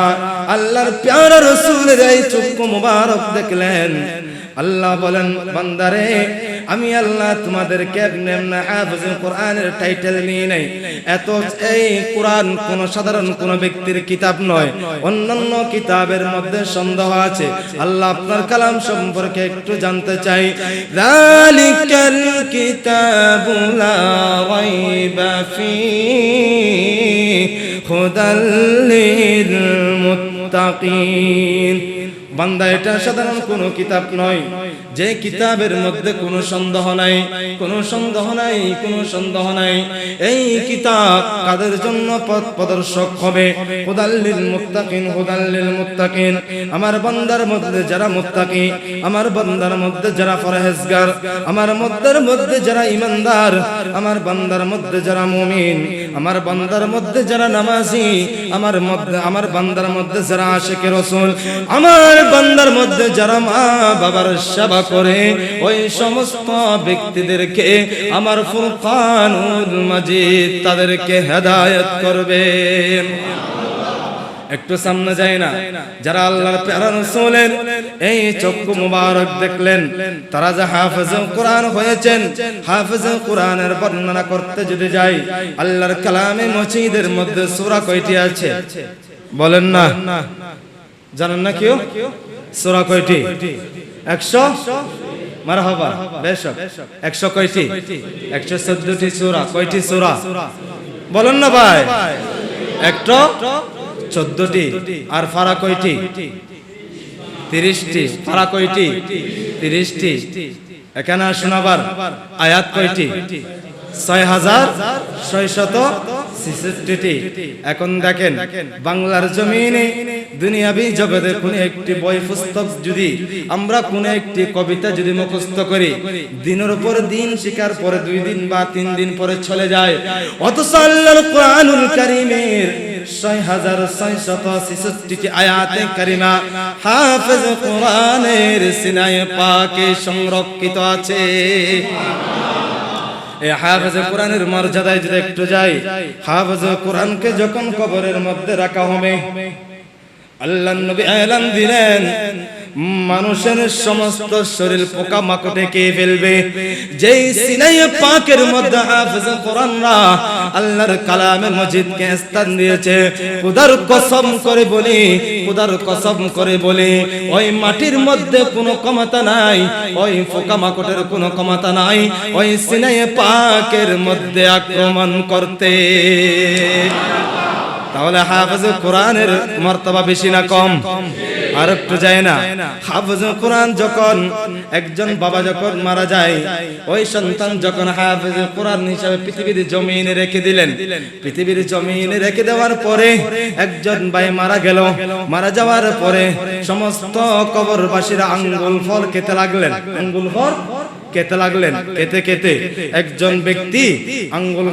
আল্লাহর প্যারা রাসূলের এই চোখ মুবারক দেখলেন, আল্লাহ বলেন, বান্দারে আমি আল্লাহ তোমাদেরকে এমনি হাফেজে কোরআনের টাইটেল নিয়ে নাই। এত এই কোরআন কোন সাধারণ কোন ব্যক্তির কিতাব নয়, অন্যান্য কিতাবের মধ্যে সন্দেহ আছে। আল্লাহ আপনার কালাম সম্পর্কে একটু জানতে চাই। যালিকাল কিতাবু লা রাইবা ফীহি হুদাল লিল মুত্তাকিন। বান্দা এটা সাধারণ কোনো কিতাব নয় যে কিতাবের মধ্যে কোনো সন্দেহ নাই, কোনো সন্দেহ নাই, কোনো সন্দেহ নাই। এই কিতাব কাদের জন্য পথ প্রদর্শক হবে? হুদাল্লিল মুত্তাকিন, হুদাল্লিল মুত্তাকিন। আমার বান্দার মধ্যে যারা মুত্তাকি, আমার বান্দার মধ্যে যারা পরহেজগার, আমার বান্দার মধ্যে যারা ঈমানদার, আমার বান্দার মধ্যে যারা মুমিন, আমার বান্দার মধ্যে যারা নামাজি, আমার বান্দার মধ্যে যারা আশিকে রাসূল, আমার বান্দার মধ্যে যারা মা বাবার সেবা করে, ওই সমস্ত ব্যক্তিদেরকে আমার ফুরকানুল মাজিদ তাদেরকে হেদায়েত করবে। একটু সামনে যায় না, যারা আল্লাহর প্যারা রাসূলের এই চক্ষু মুবারক দেখলেন তারা যে হাফেজে কোরআন হয়েছেন। হাফেজে কোরআনের বর্ণনা করতে যদি যাই, আল্লাহর কালামে মজিদের মধ্যে সূরা কয়টি আছে বলেন না? জানেন না কেউ? সূরা কয়টি? 100। মারহাবা, বেশক। 100 কয়টি? 114টি সূরা। কয়টি সূরা বলেন না ভাই? 114টি। আর ফারা কয়টি? 30টি। ফারা কয়টি? 30টি। এখানে শোনাবার আয়াত কয়টি? 6666টি। এখন দেখেন, বাংলার জমিনে দুনিয়াবি জগতে কোন একটি বই পুস্তক যদি আমরা কোন একটি কবিতা যদি মুখস্থ করি, দিনের উপর দিন শিকার পরে 2 দিন বা 3 দিন পরে চলে যায়। অথচ আল্লাহর কোরআনুল কারীমের 6666টি আয়াতে কারিমা হাফেজ কোরআনের সিনায়ে পাকে সংরক্ষিত আছে। এই হাফেজে কোরআনের মর্যাদায় যদি একটু যাই, হাফেজে কোরআনকে যখন কবরের মধ্যে রাখা হবে, আল্লাহর নবী এলান দিলেন মানুষের সমস্ত শরীর পোকা মাকড়ে খেয়ে ফেলবে। যেই সিনায়ে পাকের মধ্যে হাফেজে কোরআনরা আল্লাহর কালামে মজিদকে স্থান দিয়েছে, খোদার কসম করে বলি, খোদার কসম করে বলি, ওই মাটির মধ্যে কোনো ক্ষমতা নাই, ওই পোকা মাকড়ের কোনো ক্ষমতা নাই ওই সিনায়ে পাকের মধ্যে আক্রমণ করতে। তাহলে হাফেজে কোরআনের মর্তবা বেশি না কম? আর একটু যায় না, হাফেজে কোরআন যখন একজন বাবা যখন মারা যায়, ওই সন্তান যখন হাফেজে কোরআন হিসাবে পৃথিবীর জমিনে রেখে দিলেন, পৃথিবীর জমিনে রেখে দেওয়ার পরে একজন ভাই মারা গেল। মারা যাওয়ার পরে সমস্ত কবরবাসীরা আঙ্গুল ফল খেতে লাগলেন, আঙ্গুল ফল খেতে লাগলেন। খেতে খেতে একজন ব্যক্তি আঙ্গুল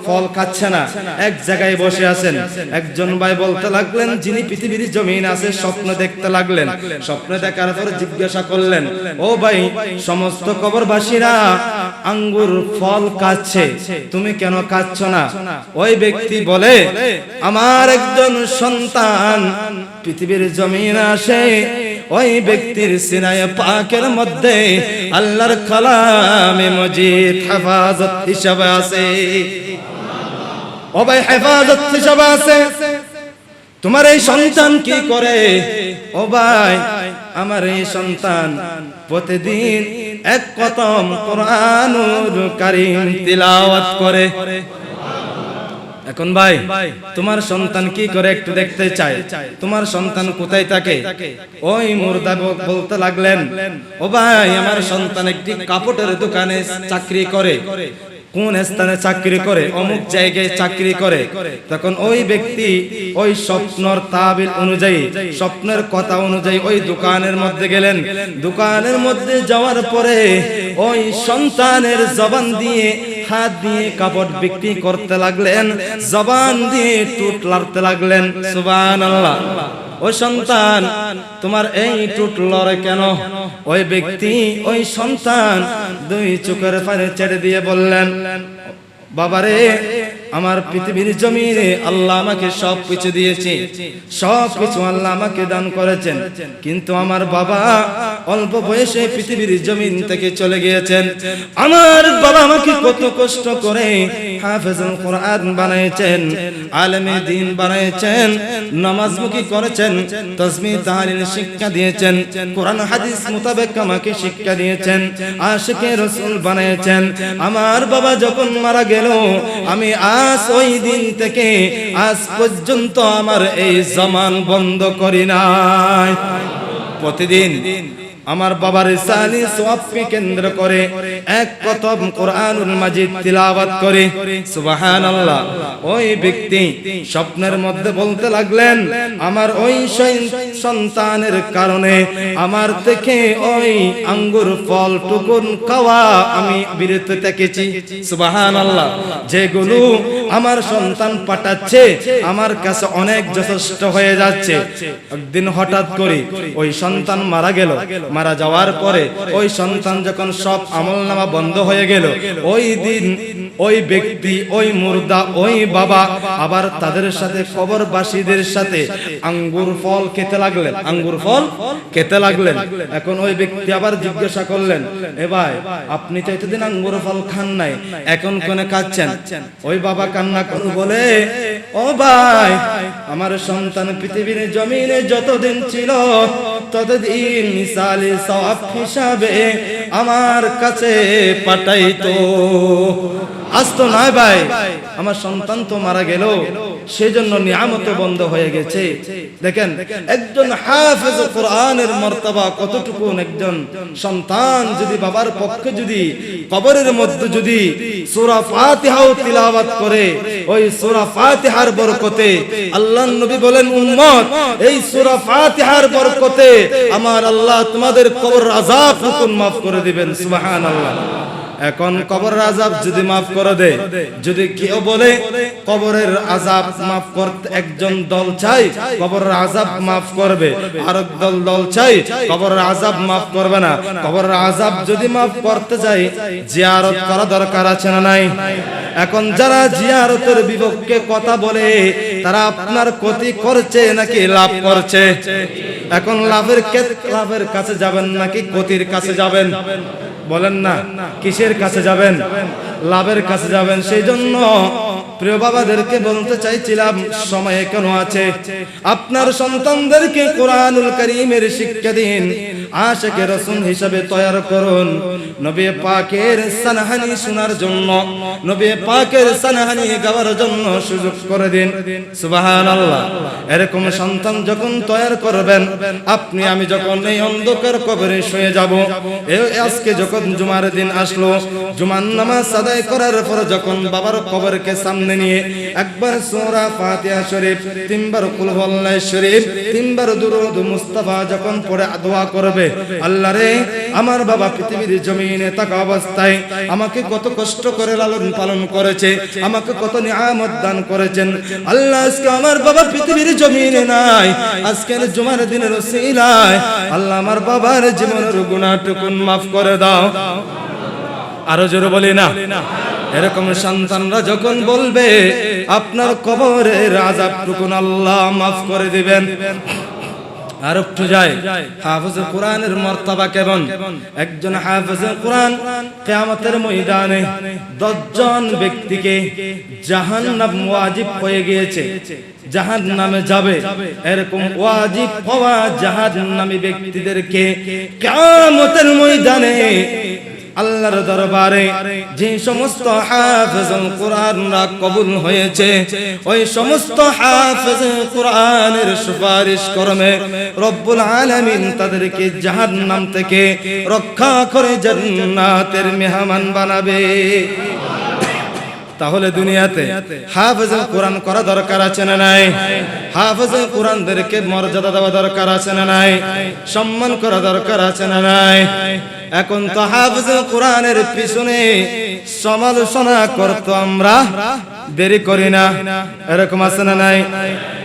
ফল খাচ্ছে না, এক জায়গায় বসে আছেন। একজন ভাই বলতে লাগলেন, যিনি পৃথিবীর জমিন আছে, স্বপ্ন দেখতে লাগলেন। স্বপ্ন দেখার পর জিজ্ঞাসা করলেন, ও ভাই, সমস্ত কবরবাসীরা আঙ্গুর ফল খাচ্ছে, তুমি কেন খাচ্ছ না? ওই ব্যক্তি বলে, আমার একজন সন্তান পৃথিবীর জমিনে আসে, ওই ব্যক্তির সিনায়ে পাকের মধ্যে আল্লাহর কালামে মজিদ হেফাজত হিসাবে আছে। ও ভাই, হেফাজত হিসাবে আছে। তোমার এই সন্তান কি করে? ও ভাই, আমার এই সন্তান প্রতিদিন 1 খতম কোরআনুল কারীম তিলাওয়াত করে। এখন ভাই, তোমার সন্তান কি করে একটু দেখতে চায়, তোমার সন্তান কোথায় থাকে? ওই মুর্দা বলতে লাগলেন, ও ভাই, আমার সন্তান একটি কাপড়ের দোকানে চাকরি করে। কোন স্থানে চাকরি করে? অমুক জায়গায় চাকরি করে। তখন ওই ব্যক্তি ওই স্বপ্নর তাবিল অনুযায়ী, স্বপ্নের কথা অনুযায়ী ওই দোকানের মধ্যে গেলেন। দোকানের মধ্যে যাওয়ার পরে ওই সন্তানের জবান দিয়ে, হাত দিয়ে কাপড় বিক্রি করতে লাগলেন, জবান দিয়ে টুট লাড়তে লাগলেন। সুবহানাল্লাহ। ও সন্তান, তোমার এই টুট লড়ে কেন? ওই ব্যক্তি, ওই সন্তান দুই চোখের পানি ছেড়ে দিয়ে বললেন, বাবারে, আমার পৃথিবীর জমিনে আল্লাহ আমাকে সব কিছু দিয়েছে, সব কিছু আল্লাহ আমাকে দান করেছেন, কিন্তু আমার বাবা অল্প বয়সে পৃথিবীর জমিন থেকে চলে গিয়েছেন। আমার বাবা আমাকে কত কষ্ট করে হাফেজুল কোরআন বানিয়েছেন, আলেমে দ্বীন বানিয়েছেন, নামাজমুখী করেছেন, তাসবিহ তাহলিল শিক্ষা দিয়েছেন, কোরআন হাদিস মোতাবেক আমাকে শিক্ষা দিয়েছেন, আশিকে রাসূল বানিয়েছেন। আমার বাবা যখন মারা গেল, আমি আজ ওই দিন থেকে আজ পর্যন্ত আমার এই জবান বন্ধ করি নাই। প্রতিদিন আমার বাবার সানি সওয়াবকে কেন্দ্র করে এক কতম কোরআনুল মাজিদ তিলাওয়াত করে। সুবহানাল্লাহ। ওই ব্যক্তি স্বপ্নের মধ্যে বলতে লাগলেন, আমার ওই সন্তানের কারণে আমার থেকে ওই আঙ্গুর ফল টুকুন খাওয়া আমি বিরত থেকেছি। সুবহানাল্লাহ। যেগুলো আমার সন্তান পাঠাচ্ছে আমার কাছে অনেক যথেষ্ট হয়ে যাচ্ছে। একদিন হঠাৎ করে ওই সন্তান মারা গেল। মারা যাওয়ার পরে ওই সন্তান যখন সব আমলনামা বন্ধ হয়ে গেল, ওই দিন ওই ব্যক্তি, ওই মুর্দা, ওই বাবা আবার তাদের সাথে, কবরবাসীদের সাথে আঙ্গুর ফল খেতে লাগলেন, আঙ্গুর ফল খেতে লাগলেন। এখন ওই ব্যক্তি আবার জিজ্ঞাসা করলেন, এ ভাই, আপনি তো এতদিন আঙ্গুর ফল খান নাই, এখন কোনে খাচ্ছেন? ওই বাবা কান্না করে বলে, ও ভাই, আমার সন্তান পৃথিবীর জমিনে যতদিন ছিল ততদিন মিসালে সওয়াব হিসাবে আমার কাছে পাঠাইতো। আজ তো নয় ভাই, আমার সন্তান তো মারা গেল, সেজন্য নিয়ামত বন্ধ হয়ে গেছে। দেখেন, একজন হাফেজ কোরআনের মর্তবা কতটুকু। একজন সন্তান যদি বাবার পক্ষে যদি কবরের মধ্যে যদি সূরা ফাতিহাও তিলাওয়াত করে, ওই সূরা ফাতিহার বরকতে আল্লাহর নবী বলেন, উম্মত, এই সূরা ফাতিহার বরকতে আমার আল্লাহ তোমাদের কবর আযাব হুকুম মাফ করে দিবেন। সুবহানাল্লাহ। এখন কবরের আযাব যদি মাফ করে দেয়, যদি কেউ বলে কবরের আযাব মাফ করতে একজন দল চাই কবরের আযাব মাফ করবে, আরেক দল চাই কবরের আযাব মাফ করবে না, কবরের আযাব যদি মাফ করতে চাই জিয়ারত করা দরকার আছে না নাই? এখন যারা জিয়ারতের বিপক্ষে কথা বলে তারা আপনার ক্ষতি করছে নাকি লাভ করছে? এখন লাভের কাছে যাবেন নাকি ক্ষতির কাছে যাবেন? বলেন না, কিসের কাছে যাবেন? লাভের কাছে যাবেন। সেই জন্য প্রিয় বাবাদেরকে বলতে চাইছিলাম, সময় এখনো আছে, আপনার সন্তানদেরকে কোরআনুল কারীমের শিক্ষা দিন, আশিকে রাসূল হিসেবে তৈরি করুন, নবী পাকের সানহানি শোনার জন্য, নবী পাকের সানহানি গাওয়ার জন্য সুযোগ করে দিন। সুবহানাল্লাহ। এরকম সন্তান যখন তৈরি করবেন, আপনি আমি যখন এই অন্ধকার কবরে শুয়ে যাব, আজকে যখন জুমার দিন আসলো, জুমার নামাজ আদায় করার পর যখন বাবার কবরকে সামনে নিয়ে একবার সূরা ফাতিহা শরীফ, তিনবার কুল হুয়াল্লাহু শরীফ, তিনবার দুরূদ মুস্তাফা যখন পড়ে দোয়া করবে, আল্লাহ রে, আমার বাবা পৃথিবীর জমিনে থাকা অবস্থায় আমাকে কত কষ্ট করে লালন পালন করেছে, আমাকে কত নিয়ামত দান করেছেন, আল্লাহ আজকে আমার বাবা পৃথিবীর জমিনে নাই, আজকের জুমার দিনের ওসিলায় আল্লাহ আমার বাবার জীবনের গুনাহটুকুন মাফ করে দাও। আরো জোরে বলি না? এরকম সন্তানরা যখন বলবে, আপনার কবরের আযাবটুকুন আল্লাহ মাফ করে দিবেন। আর একটু যায়, হাফেজ কোরআনের মর্তবা কেমন? একজন হাফেজ কোরআন কিয়ামতের ময়দানে 10 জন ব্যক্তিকে জাহান্নাম ওয়াজিব হয়ে গিয়েছে, জাহান্নামে যাবে, এরকম ওয়াজিব হওয়া জাহান্নামী ব্যক্তিদেরকে কিয়ামতের ময়দানে আল্লাহর দরবারে যে সমস্ত হাফেজুল কোরআনরা কবুল হয়েছে, ওই সমস্ত হাফেজুল কোরআনের সুপারিশ কর্মে রব্বুল আলামিন তাদেরকে জাহান্নাম থেকে রক্ষা করে জান্নাতের মেহমান বানাবে। তাহলে দুনিয়াতে হাফেজুল কোরআন করা দরকার আছে না নাই? হাফেজুল কোরআনদেরকে মর্যাদা দেওয়া দরকার আছে না নাই? সম্মান করা দরকার আছে না নাই? এখন তো হাফেজুল কোরআনের পিছনে সমালোচনা করতে আমরা দেরি করি না, এরকম আছে না নাই?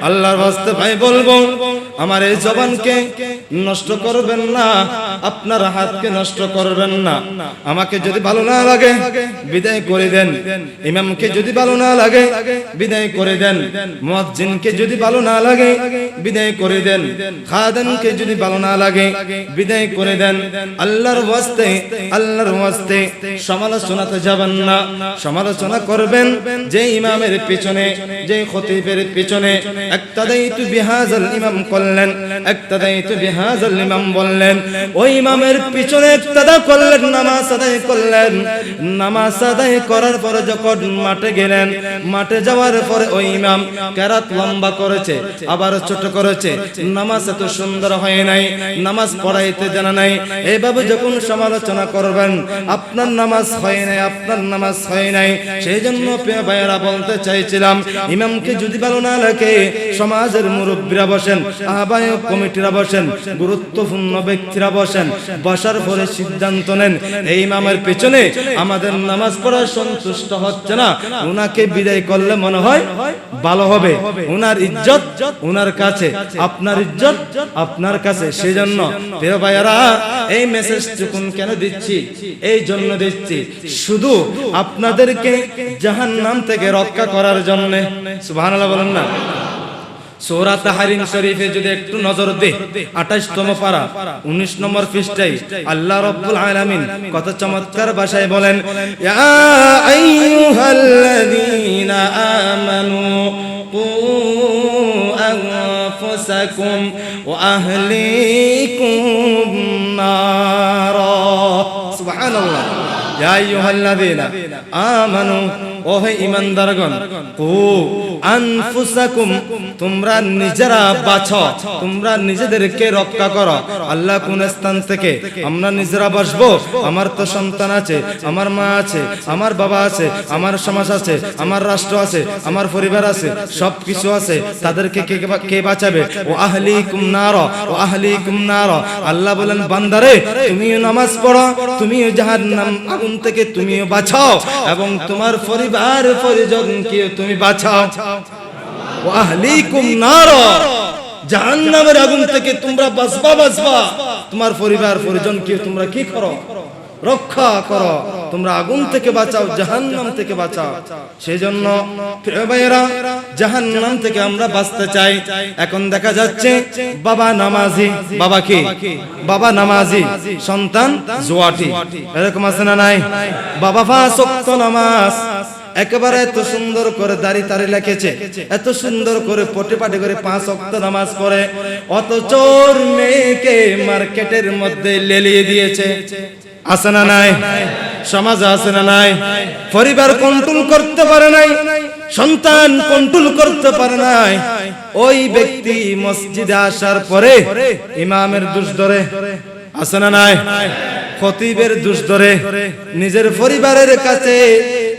আল্লাহর ওয়াস্তে ভাই বলবো, আমার এই জবানকে নষ্ট করবেন না, আপনার হাতকে নষ্ট করবেন না। আমাকে যদি ভালো না লাগে বিদায় করে দেন, ইমামকে যদি ভালো না লাগে বিদায় করে দেন, মুয়াজ্জিনকে যদি ভালো না লাগে বিদায় করে দেন, খাদেমকে যদি ভালো না লাগে বিদায় করে দেন। আল্লাহর ওয়াস্তে, আল্লাহর ওয়াস্তে সমালোচনাতে যাবেন না। সমালোচনা করবেন যে ইমামের পিছনে, যে খতিবের পিছনে ইক্তাদাইতু বিহাযাল ইমাম করলেন, ইক্তাদাইতু বিহাযাল ইমাম বললেন, ওই ইমামের পিছনে ইক্তাদা করলেন, নামাজ আদায় করলেন। নামাজ আদায় করার পরে যখন মাঠে গেলেন, মাঠে যাওয়ার পরে ওই ইমাম কেরাত লম্বা করেছে, আবার ছোট করেছে, নামাজ এত সুন্দর হয় নাই, নামাজ পড়াইতে জানা নাই, এইভাবে যখন সমালোচনা করবেন, আপনার নামাজ হয় নাই, আপনার নামাজ হয় নাই। সেই জন্য প্রিয় ভাইয়েরা বলতে চাইছিলাম, ইমামকে যদি ভালো না লাগে, সমাজের মুরব্বীরা বসেন, আহ্বায়ক কমিটিরা বসেন, গুরুত্বপূর্ণ ব্যক্তিরা বসেন, বসার পরে সিদ্ধান্ত নেন, এই ইমামের পেছনে আমাদের নামাজ পড়া সন্তুষ্ট হচ্ছে না, উনাকে বিদায় করলে মনে হয় ভালো হবে। উনার ইজ্জত উনার কাছে, আপনার ইজ্জত আপনার কাছে। সেজন্য প্রিয় ভাইয়েরা, এই মেসেজটুকু কেন দিচ্ছি? এই জন্য দিচ্ছি, শুধু আপনাদেরকে জাহান্নাম থেকে রক্ষা করার জন্য। সুবহানাল্লাহ বলেন না? সূরা তাহরিম শরীফে যদি একটু নজর দেই, 28তম পারা 19 নম্বর পৃষ্ঠায় আল্লাহ রাব্বুল আলামিন কত চমৎকার ভাষায় বলেন, ইয়া আইয়ুহাল্লাযীনা আমানু কু আনফুসাকুম ওয়া আহলিকুম নারা। সুবহানাল্লাহ। ইয়া আইয়ুহাল্লাযীনা আমানু, ও হে ঈমানদারগণ, কু আনফুসাকুম, তোমরা নিজেরা বাঁচো, তোমরা নিজেদেরকে রক্ষা করো। আল্লাহ কোন স্থান থেকে আমরা নিজেরা বাঁচবো? আমার তো সন্তান আছে, আমার মা আছে, আমার বাবা আছে, আমার সমাজ আছে, আমার রাষ্ট্র আছে, আমার পরিবার আছে, সব কিছু আছে, তাদেরকে কে বাঁচাবে? ও আহলিকুম নার, ও আহলিকুম নার। আল্লাহ বলেন, বান্দারে তুমিও নামাজ পড়ো, তুমিও জাহান্নাম আগুন থেকে তুমিও বাঁচাও, এবং তোমার পরিবার পরিজনকে তুমি বাঁচাও। ও আহলিকুম নার, জাহান্নামের আগুন থেকে তোমরা বাঁচবা, তোমার পরিবার পরিজনকে তোমরা কি করো? রক্ষা করো, তোমরা আগুন থেকে বাঁচাও, জাহান্নাম থেকে বাঁচাও। সেজন্য প্রিয় ভাইয়েরা, জাহান্নাম থেকে আমরা বাঁচতে চাই। এখন দেখা যাচ্ছে বাবা নামাজি, বাবা কি? বাবা নামাজি, সন্তান জুয়াটি, এরকম আছে না নাই? বাবা 5 ওয়াক্ত নামাজ, একেবারে এত সুন্দর করে দাড়ি তারি লেখেছে, এত সুন্দর করে পটে পাটে করে 5 ওয়াক্ত নামাজ পড়ে, অথচ মেয়েকে মার্কেটের মধ্যে লেলিয়ে দিয়েছে। আছে না নাই? সমাজ আছে না নাই? পরিবার কন্ট্রোল করতে পারে নাই, সন্তান কন্ট্রোল করতে পারে নাই। ওই ব্যক্তি মসজিদে আসার পরে ইমামের দোষ ধরে, আছে না নাই? খতিবের দোষ ধরে, নিজের পরিবারের কাছে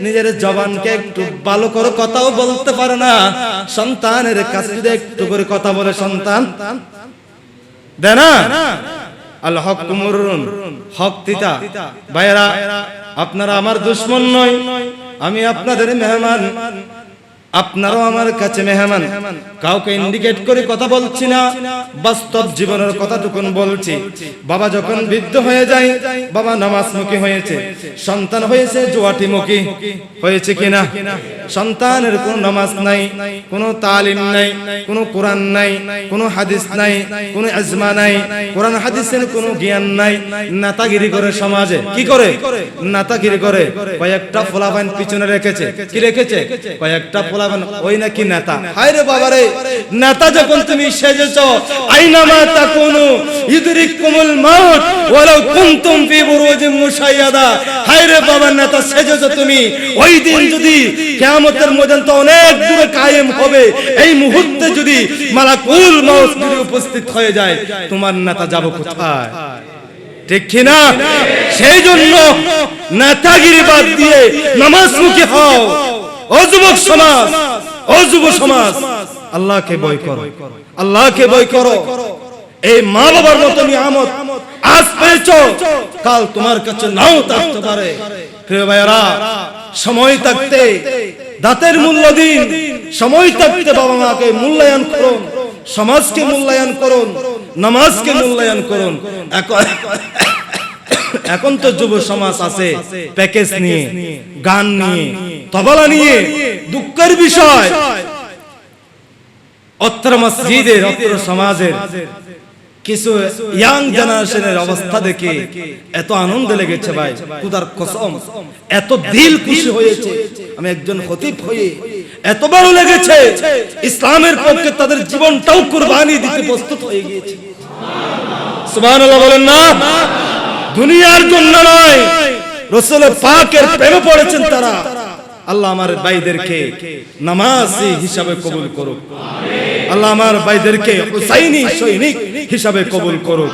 নিজের জবানকে একটু ভালো করে কথাও বলতে পারে না। সন্তানের কাছে যদি একটু করে কথা বলে, সন্তান দেয় না। আল হক মুরুন, হক তিতা। ভাইরা, আপনারা আমার দুশমন নয়, আমি আপনাদের মেহমান, আপনারাও আমার কাছে মেহমান। কাউকে ইন্ডিকেট করে কথা বলছি না, বাস্তব জীবনের কথাটুকুন বলছি। বাবা যখন বৃদ্ধ হয়ে যায়, বাবা নামাজমুখী হয়েছে, সন্তান হয়েছে জুয়াটিমুখী, হয়েছে কিনা? সন্তানের কোনো নামাজ নাই, কোনো তালিম নাই, কোনো কোরআন নাই, কোনো হাদিস নাই, কোনো আজমা নাই, কোরআন হাদিসের কোনো জ্ঞান নাই, নেতাগিরি করে সমাজে। কি করে? নেতাগিরি করে। কয়েকটা পোলাপান পিছনে রেখেছে। কি রেখেছে? কয়েকটা পোলাপান, ওই নাকি নেতা। হায় রে বাবা রে, নেতা যখন তুমি সেজেছো, আইনামা তাকুনু ইদরিকুমুল মাউত ওয়ালাউ কুনতুম ফি বুরুজিম মুশাইয়াদা। হায় রে বাবা, নেতা সেজেছো তুমি, ওই দিন যদি কিয়ামতের ময়দান তো অনেক দূরে কায়েম হবে, এই মুহূর্তে যদি মালাকুল মউত যদি উপস্থিত হয়ে যায়, তোমার নেতা যাব কোথায়? ঠিক কি না? সেই জন্য নেতাগিরি বাদ দিয়ে নামাজমুখী হও। ও যুবক সমাজ, ও যুব সমাজ, আল্লাহকে ভয় করো, আল্লাহকে ভয় করো। এই মা বাবার মতো নিয়ামত আজ পেয়েছো, কাল তোমার কাছে নাও থাকতে পারে। প্রিয় ভাইরা, সময় থাকতে দাঁতের মূল্য দিন, সময় থাকতে বাবা মাকে মূল্যায়ন করুন, সমাজকে মূল্যায়ন করুন, নামাজকে মূল্যায়ন করুন। এখন তো যুব সমাজ আছে প্যাকেজ নিয়ে, গান নিয়ে, তবলা নিয়ে। দুঃখের বিষয়, অত্র মসজিদের, অত্র সমাজের কিছু ইয়াং জেনারেশনের অবস্থা দেখে এত আনন্দ লেগেছে ভাই, খোদার কসম, এত দিল খুশি হয়েছে। আমি একজন খতিব হয়ে এত ভালো লেগেছে, ইসলামের পক্ষে তাদের জীবনটাও কুরবানি দিতে প্রস্তুত হয়ে গিয়েছে। সুবহানাল্লাহ বলেন না? দুনিয়ার জন্য নয়, রাসূল পাকের প্রেমে পড়েছেন তারা। আল্লাহ আমার ভাইদেরকে নামাজি হিসাবে কবুল করুক, আল্লাহ আমার ভাইদেরকে হুসাইনি সৈনিক হিসাবে কবুল করুক।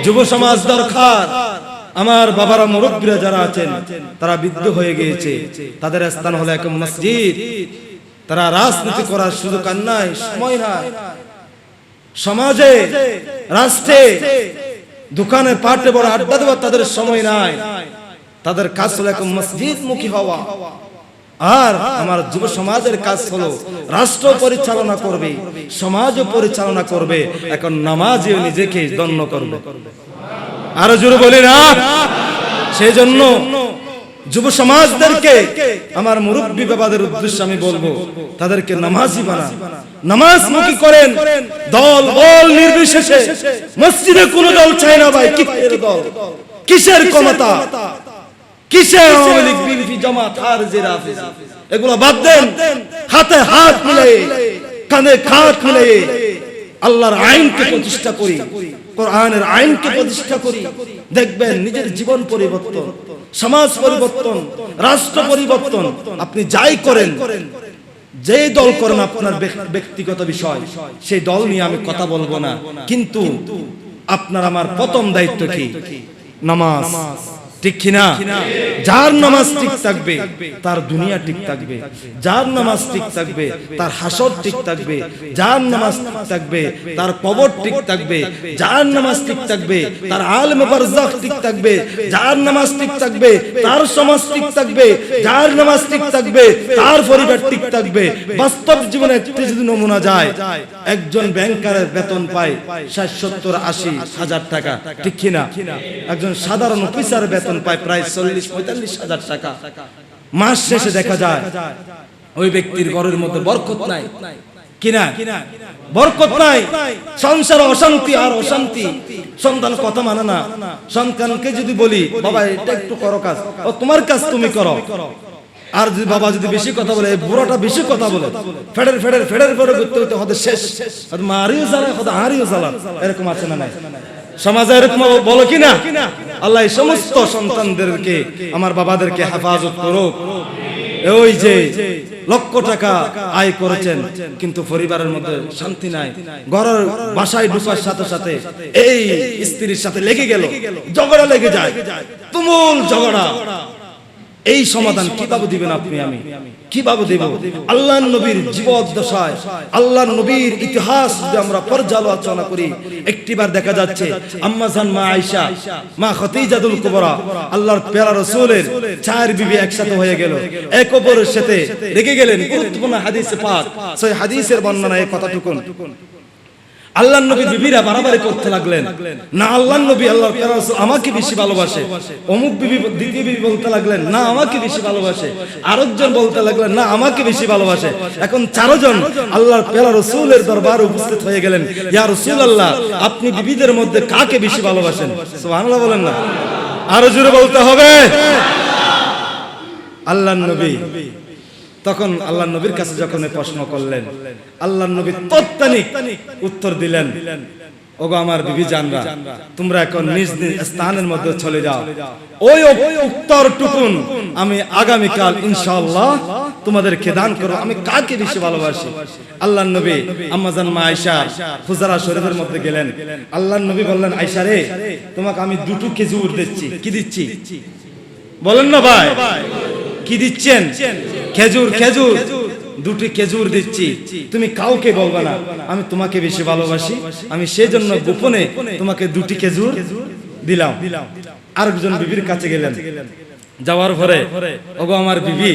যুব সমাজ দরকার। আমার বাবারা, মুরব্বীরা যারা আছেন, তারা বৃদ্ধ হয়ে গিয়েছে, তাদের স্থান হলো এক মসজিদ। তারা রাজনীতি করার সুযোগ আর নাই, সময় নাই। সমাজে, রাষ্ট্রে, দোকানে, পাটে বড় আড্ডা দেওয়ার তাদের সময় নাই। তাদের কাজ হলো এক মসজিদ মুখী হওয়া। আর আমার যুব সমাজের কাজ হলো রাষ্ট্র পরিচালনা করবে, সমাজও পরিচালনা করবে, এখন নামাজেও নিজেকে ধন্য করবে। আরো জোরে বলি না? সেই জন্য যুব সমাজদেরকে আমার মুরব্বী বাবাদের উদ্দেশ্যে আমি বলবো, তাদেরকে নামাজি বানান, নামাজমুখী করেন। দল বল নির্বিশেষে, মসজিদে কোনো দল চাই না ভাই। কিসের দল, কিসের ক্ষমতা, কিসের আওয়ামী লীগ, বিএনপি, জামাত, হারজে, রাফেজ, এগুলো বাদ দেন। হাতে হাত মিলিয়ে, কাঁধে কাঁধ মিলিয়ে আল্লাহর আইনকে প্রতিষ্ঠা করি, কোরআনের আইনকে প্রতিষ্ঠা করি। দেখবেন নিজের জীবন পরিবর্তন, সমাজ পরিবর্তন, রাষ্ট্র পরিবর্তন। আপনি যাই করেন, যে দল করেন, আপনার ব্যক্তিগত বিষয়, সেই দল নিয়ে আমি কথা বলবো না। কিন্তু আপনার আমার প্রথম দায়িত্ব কি? নামাজ। ঠিক কিনা? যার নামাজ ঠিক থাকবে তার দুনিয়া ঠিক থাকবে, যার নামাজ ঠিক থাকবে তার হাসর ঠিক থাকবে, যার নামাজ ঠিক থাকবে তার কবর ঠিক থাকবে, যার নামাজ ঠিক থাকবে তার আলেম বারজাখ ঠিক থাকবে, যার নামাজ ঠিক থাকবে তার সমাজ ঠিক থাকবে, যার নামাজ ঠিক থাকবে তার পরিবার ঠিক থাকবে। বাস্তব জীবনে একটি যদি নমুনা যায়, একজন ব্যাংকারের বেতন পায় 60-70-80 হাজার টাকা, ঠিক কিনা? একজন সাধারণ অফিসারের বেতন পায় প্রায় 40-45 হাজার টাকা। মাস শেষে দেখা যায় ওই ব্যক্তির ঘরের মধ্যে বরকত নাই, কিনা? বরকত নাই, সংসারে অশান্তি আর অশান্তি। সন্তান কথা মানে না। সন্তানকে যদি বলি, বাবা এটা একটু করো কাজ, ও তোমার কাজ তুমি করো। আর যদি বাবা যদি বেশি কথা বলে, বুড়োটা বেশি কথা বলে, ফেডের ফেডের ফেডের ফেডের করতে করতে হতে শেষ, মারিও জ্বালা, হতে হারিও জ্বালা। এরকম আছে না নাই সমাজে? এরকম বলো কিনা? আল্লাহ সমস্ত সন্তানদেরকে, আমার বাবাদেরকে হেফাজত করুক। ওই যে লক্ষ টাকা আয় করেছেন, কিন্তু পরিবারের মধ্যে শান্তি নাই, ঘরের বাসায় ঢুকার সাথে সাথে এই স্ত্রীর সাথে লেগে গেল, ঝগড়া লেগে যায়, তুমুল ঝগড়া। এই সমাধান কিভাবে দিবেন আপনি, আমি কিভাবে দেব? আল্লাহর নবীর জীবদ্দশায়, আল্লাহর নবীর ইতিহাস যদি আমরা পর্যালোচনা করি, একটিবার দেখা যাচ্ছে আম্মা জান মা আয়েশা, মা খদিজাতুল কুবরা, আল্লাহর প্যারা রাসূলের 4 বিবি একসাথে হয়ে গেল, এক অপরের সাথে রেগে গেলেন। গুরুত্বপূর্ণ হাদিসে পাক, সেই হাদিসের বর্ণনা এই কথাটুকুন, আল্লাহর নবী বিবিরা বাড়াবাড়ি করতে লাগলেন, না আল্লাহর নবী আল্লাহর রাসূল আমাকে বেশি ভালোবাসে। অমুক বিবি দ্বিতীয় বিবি বলতে লাগলেন, না আমাকে বেশি ভালোবাসে। আরেকজন বলতে লাগলেন, না আমাকে বেশি ভালোবাসে। এখন চারজন আল্লাহর প্যারা রাসূলের দরবারে উপস্থিত হয়ে গেলেন। ইয়া রাসূলুল্লাহ, আপনি বিবিদের মধ্যে কাকে বেশি ভালোবাসেন? সুবহানাল্লাহ বলেন না, আরো জোরে বলতে হবে। আল্লাহর নবী তখন আল্লাহর নবীর কাছে যখন প্রশ্ন করলেন, আল্লাহর নবী তৎক্ষণিক উত্তর দিলেন, ওগো আমার বিবি জানরা, তোমরা এখন নিজ নিজ স্থানের মধ্যে চলে যাও। ওই উত্তরটুকুন আমি আগামীকাল ইনশাআল্লাহ তোমাদেরকে দান করব, আমি কাকে বেশি ভালোবাসি। আল্লাহর নবী আম্মাজান মা আয়েশা হুজরা শরীফের মধ্যে গেলেন। আল্লাহর নবী বললেন, আয়েশা রে, তোমাকে আমি দুটো খেজুর দিচ্ছি। কি দিচ্ছি বলেন না ভাই? কি দিচ্ছেন? খেজুর। খেজুর, দুটি খেজুর দিচ্ছি, তুমি কাউকে বলবা না আমি তোমাকে বেশি ভালোবাসি। আমি সেজন্য গোপনে তোমাকে দুটি খেজুর দিলাম। আরেকজন বিবির কাছে গেলেন, যাওয়ার পরে, ওগো আমার বিবি,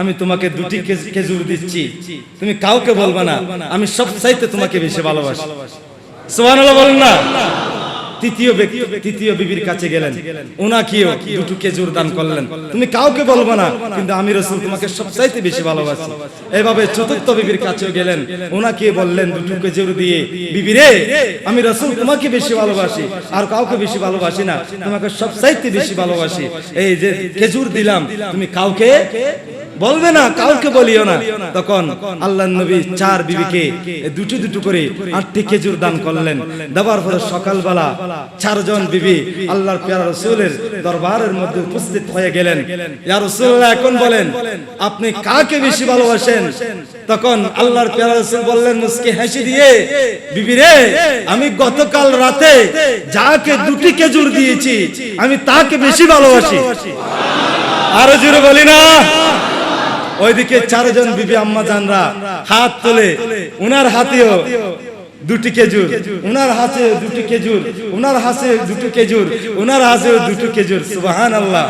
আমি তোমাকে দুটি খেজুর দিচ্ছি, তুমি কাউকে বলবা না, আমি সবচাইতে তোমাকে বেশি ভালোবাসি। সুবহানাল্লাহ বলেন না। তৃতীয় বিবির কাছে গেলেন, ওনাকেও দুটো খেজুর দান করলেন, তুমি কাউকে বলবা না, কিন্তু আমি রাসূল তোমাকে সবচাইতে বেশি ভালোবাসি। এইভাবে চতুর্থ বিবির কাছেও গেলেন, ওনাকে বললেন দুটো খেজুর দিয়ে, বিবি রে, আমি রাসূল তোমাকে বেশি ভালোবাসি, আর কাউকে বেশি ভালোবাসি না, তোমাকে সবচাইতে বেশি ভালোবাসি। এই যে খেজুর দিলাম, তুমি কাউকে বলবে না, কাউকে বলিও না। তখন আল্লাহর নবী চার বিবিকে দুটো দুটো করে 8টি খেজুর দান করলেন। দেওয়ার পরে সকালবেলা চারজন বিবি আল্লাহর প্যারা রাসূলের দরবারের মধ্যে উপস্থিত হয়ে গেলেন। ইয়া রাসূলুল্লাহ, এখন বলেন আপনি কাকে বেশি ভালোবাসেন? তখন আল্লাহর প্যারা রাসূল বললেন মুস্কি হাসি দিয়ে, বিবি রে, আমি গতকাল রাতে যাকে দুটি খেজুর দিয়েছি আমি তাকে বেশি ভালোবাসি। আরো জোরে বলি না। ওইদিকে চারজন বিবি আম্মা জানরা হাত তুলে, উনার হাতেও দুটি খেজুর, উনার হাতে দুটি খেজুর, উনার হাতে দুটো খেজুর, উনার হাতেও দুটো খেজুর। সুবহানাল্লাহ।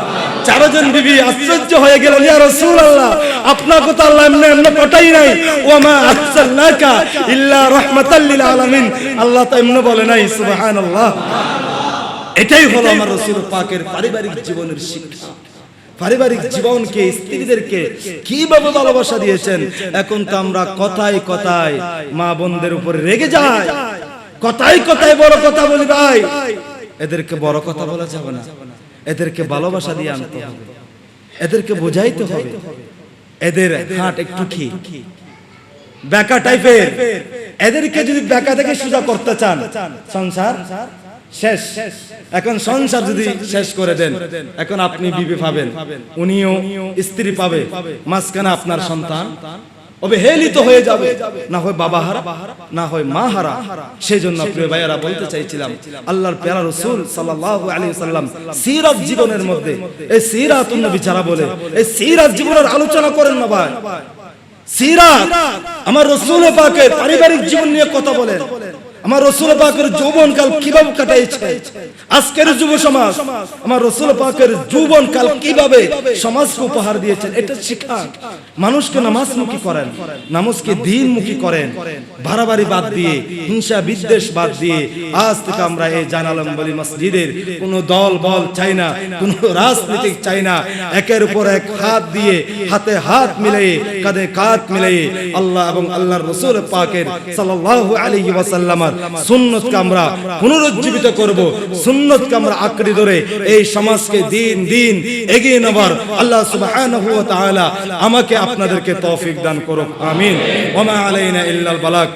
চারজন বিবি আশ্চর্য হয়ে গেলেন, ইয়া রাসূলুল্লাহ, আপনার কথা আল্লাহ এমনি পটাই নাই, ওয়া মা আরসালনাকা ইল্লা রাহমাতাল লিল আলামিন, আল্লাহ তো এমনি বলে নাই। সুবহানাল্লাহ। এটাই হলো আমার রাসূল পাকের পারিবারিক জীবনের শিক্ষা। পারিবারিক জীবনকে, স্ত্রীদেরকে কিভাবে ভালোবাসা দিয়েছেন। এখন তো আমরা কথায় কথায় মা বোনদের উপরে রেগে যাই, কথায় কথায় বড় কথা বলি। ভাই, এদেরকে বড় কথা বলা যাবে না, এদেরকে ভালোবাসা দিয়ে আনতে হবে, এদেরকে বোঝাইতে হবে। এদের হাট একটু কি বেকা টাইপের, এদেরকে যদি বেকা থেকে সোজা করতে চান, সংসার শেষ। এখন সংসার যদি শেষ করে দেন, এখন আপনি বিবি পাবেন, উনিও স্ত্রী পাবে, মাঝখানে আপনার সন্তান অবহেলিত হয়ে যাবে, না হয় বাবা হারা, না হয় মা হারা। সেজন্য প্রিয় ভাইয়েরা বলতে চাইছিলাম, আল্লাহর প্যারা রাসূল সাল্লাল্লাহু আলাইহি ওয়াসাল্লাম সিরাত জীবনের মধ্যে, এই সিরাতুন নবী যারা বলে, এই সিরাত জীবনের আলোচনা করেন না ভাই। সিরাত আমার রাসূল পাকের পারিবারিক জীবন নিয়ে কথা বলেন, আমার রাসূল পাকের যৌবনকাল কিভাবে কাটাইছে, আজকের যুব সমাজ আমার রাসূল পাকের যৌবনকাল কিভাবে সমাজকে উপহার দিয়েছেন, এটা শিখান। মানুষকে নামাজমুখী করেন, নামাজকে দ্বীনমুখী করেন, বাড়াবাড়ি বাদ দিয়ে, হিংসা বিদ্বেষ বাদ দিয়ে। আজ থেকে আমরা এই জানালাম বলি মসজিদের কোনো দল বল চাই না, কোনো রাজনীতি চাই না। একের উপর এক হাত দিয়ে, হাতে হাত মিলিয়ে, কাঁধে কাঁধ মিলিয়ে আল্লাহ এবং আল্লাহর রাসূল পাকের সাল্লাল্লাহু আলাইহি ওয়াসাল্লামের সুন্নতকে আমরা পুনরুজ্জীবিত করব, সুন্নতকে আমরা আঁকড়ে ধরে এই সমাজকে দিন দিন এগিয়ে নেবার আল্লাহ সুবহানাহু ওয়া তাআলা আমাকে আপনাদেরকে তৌফিক দান করুক। আমিন। ওয়া মা আলাইনা ইল্লাল বালাগ।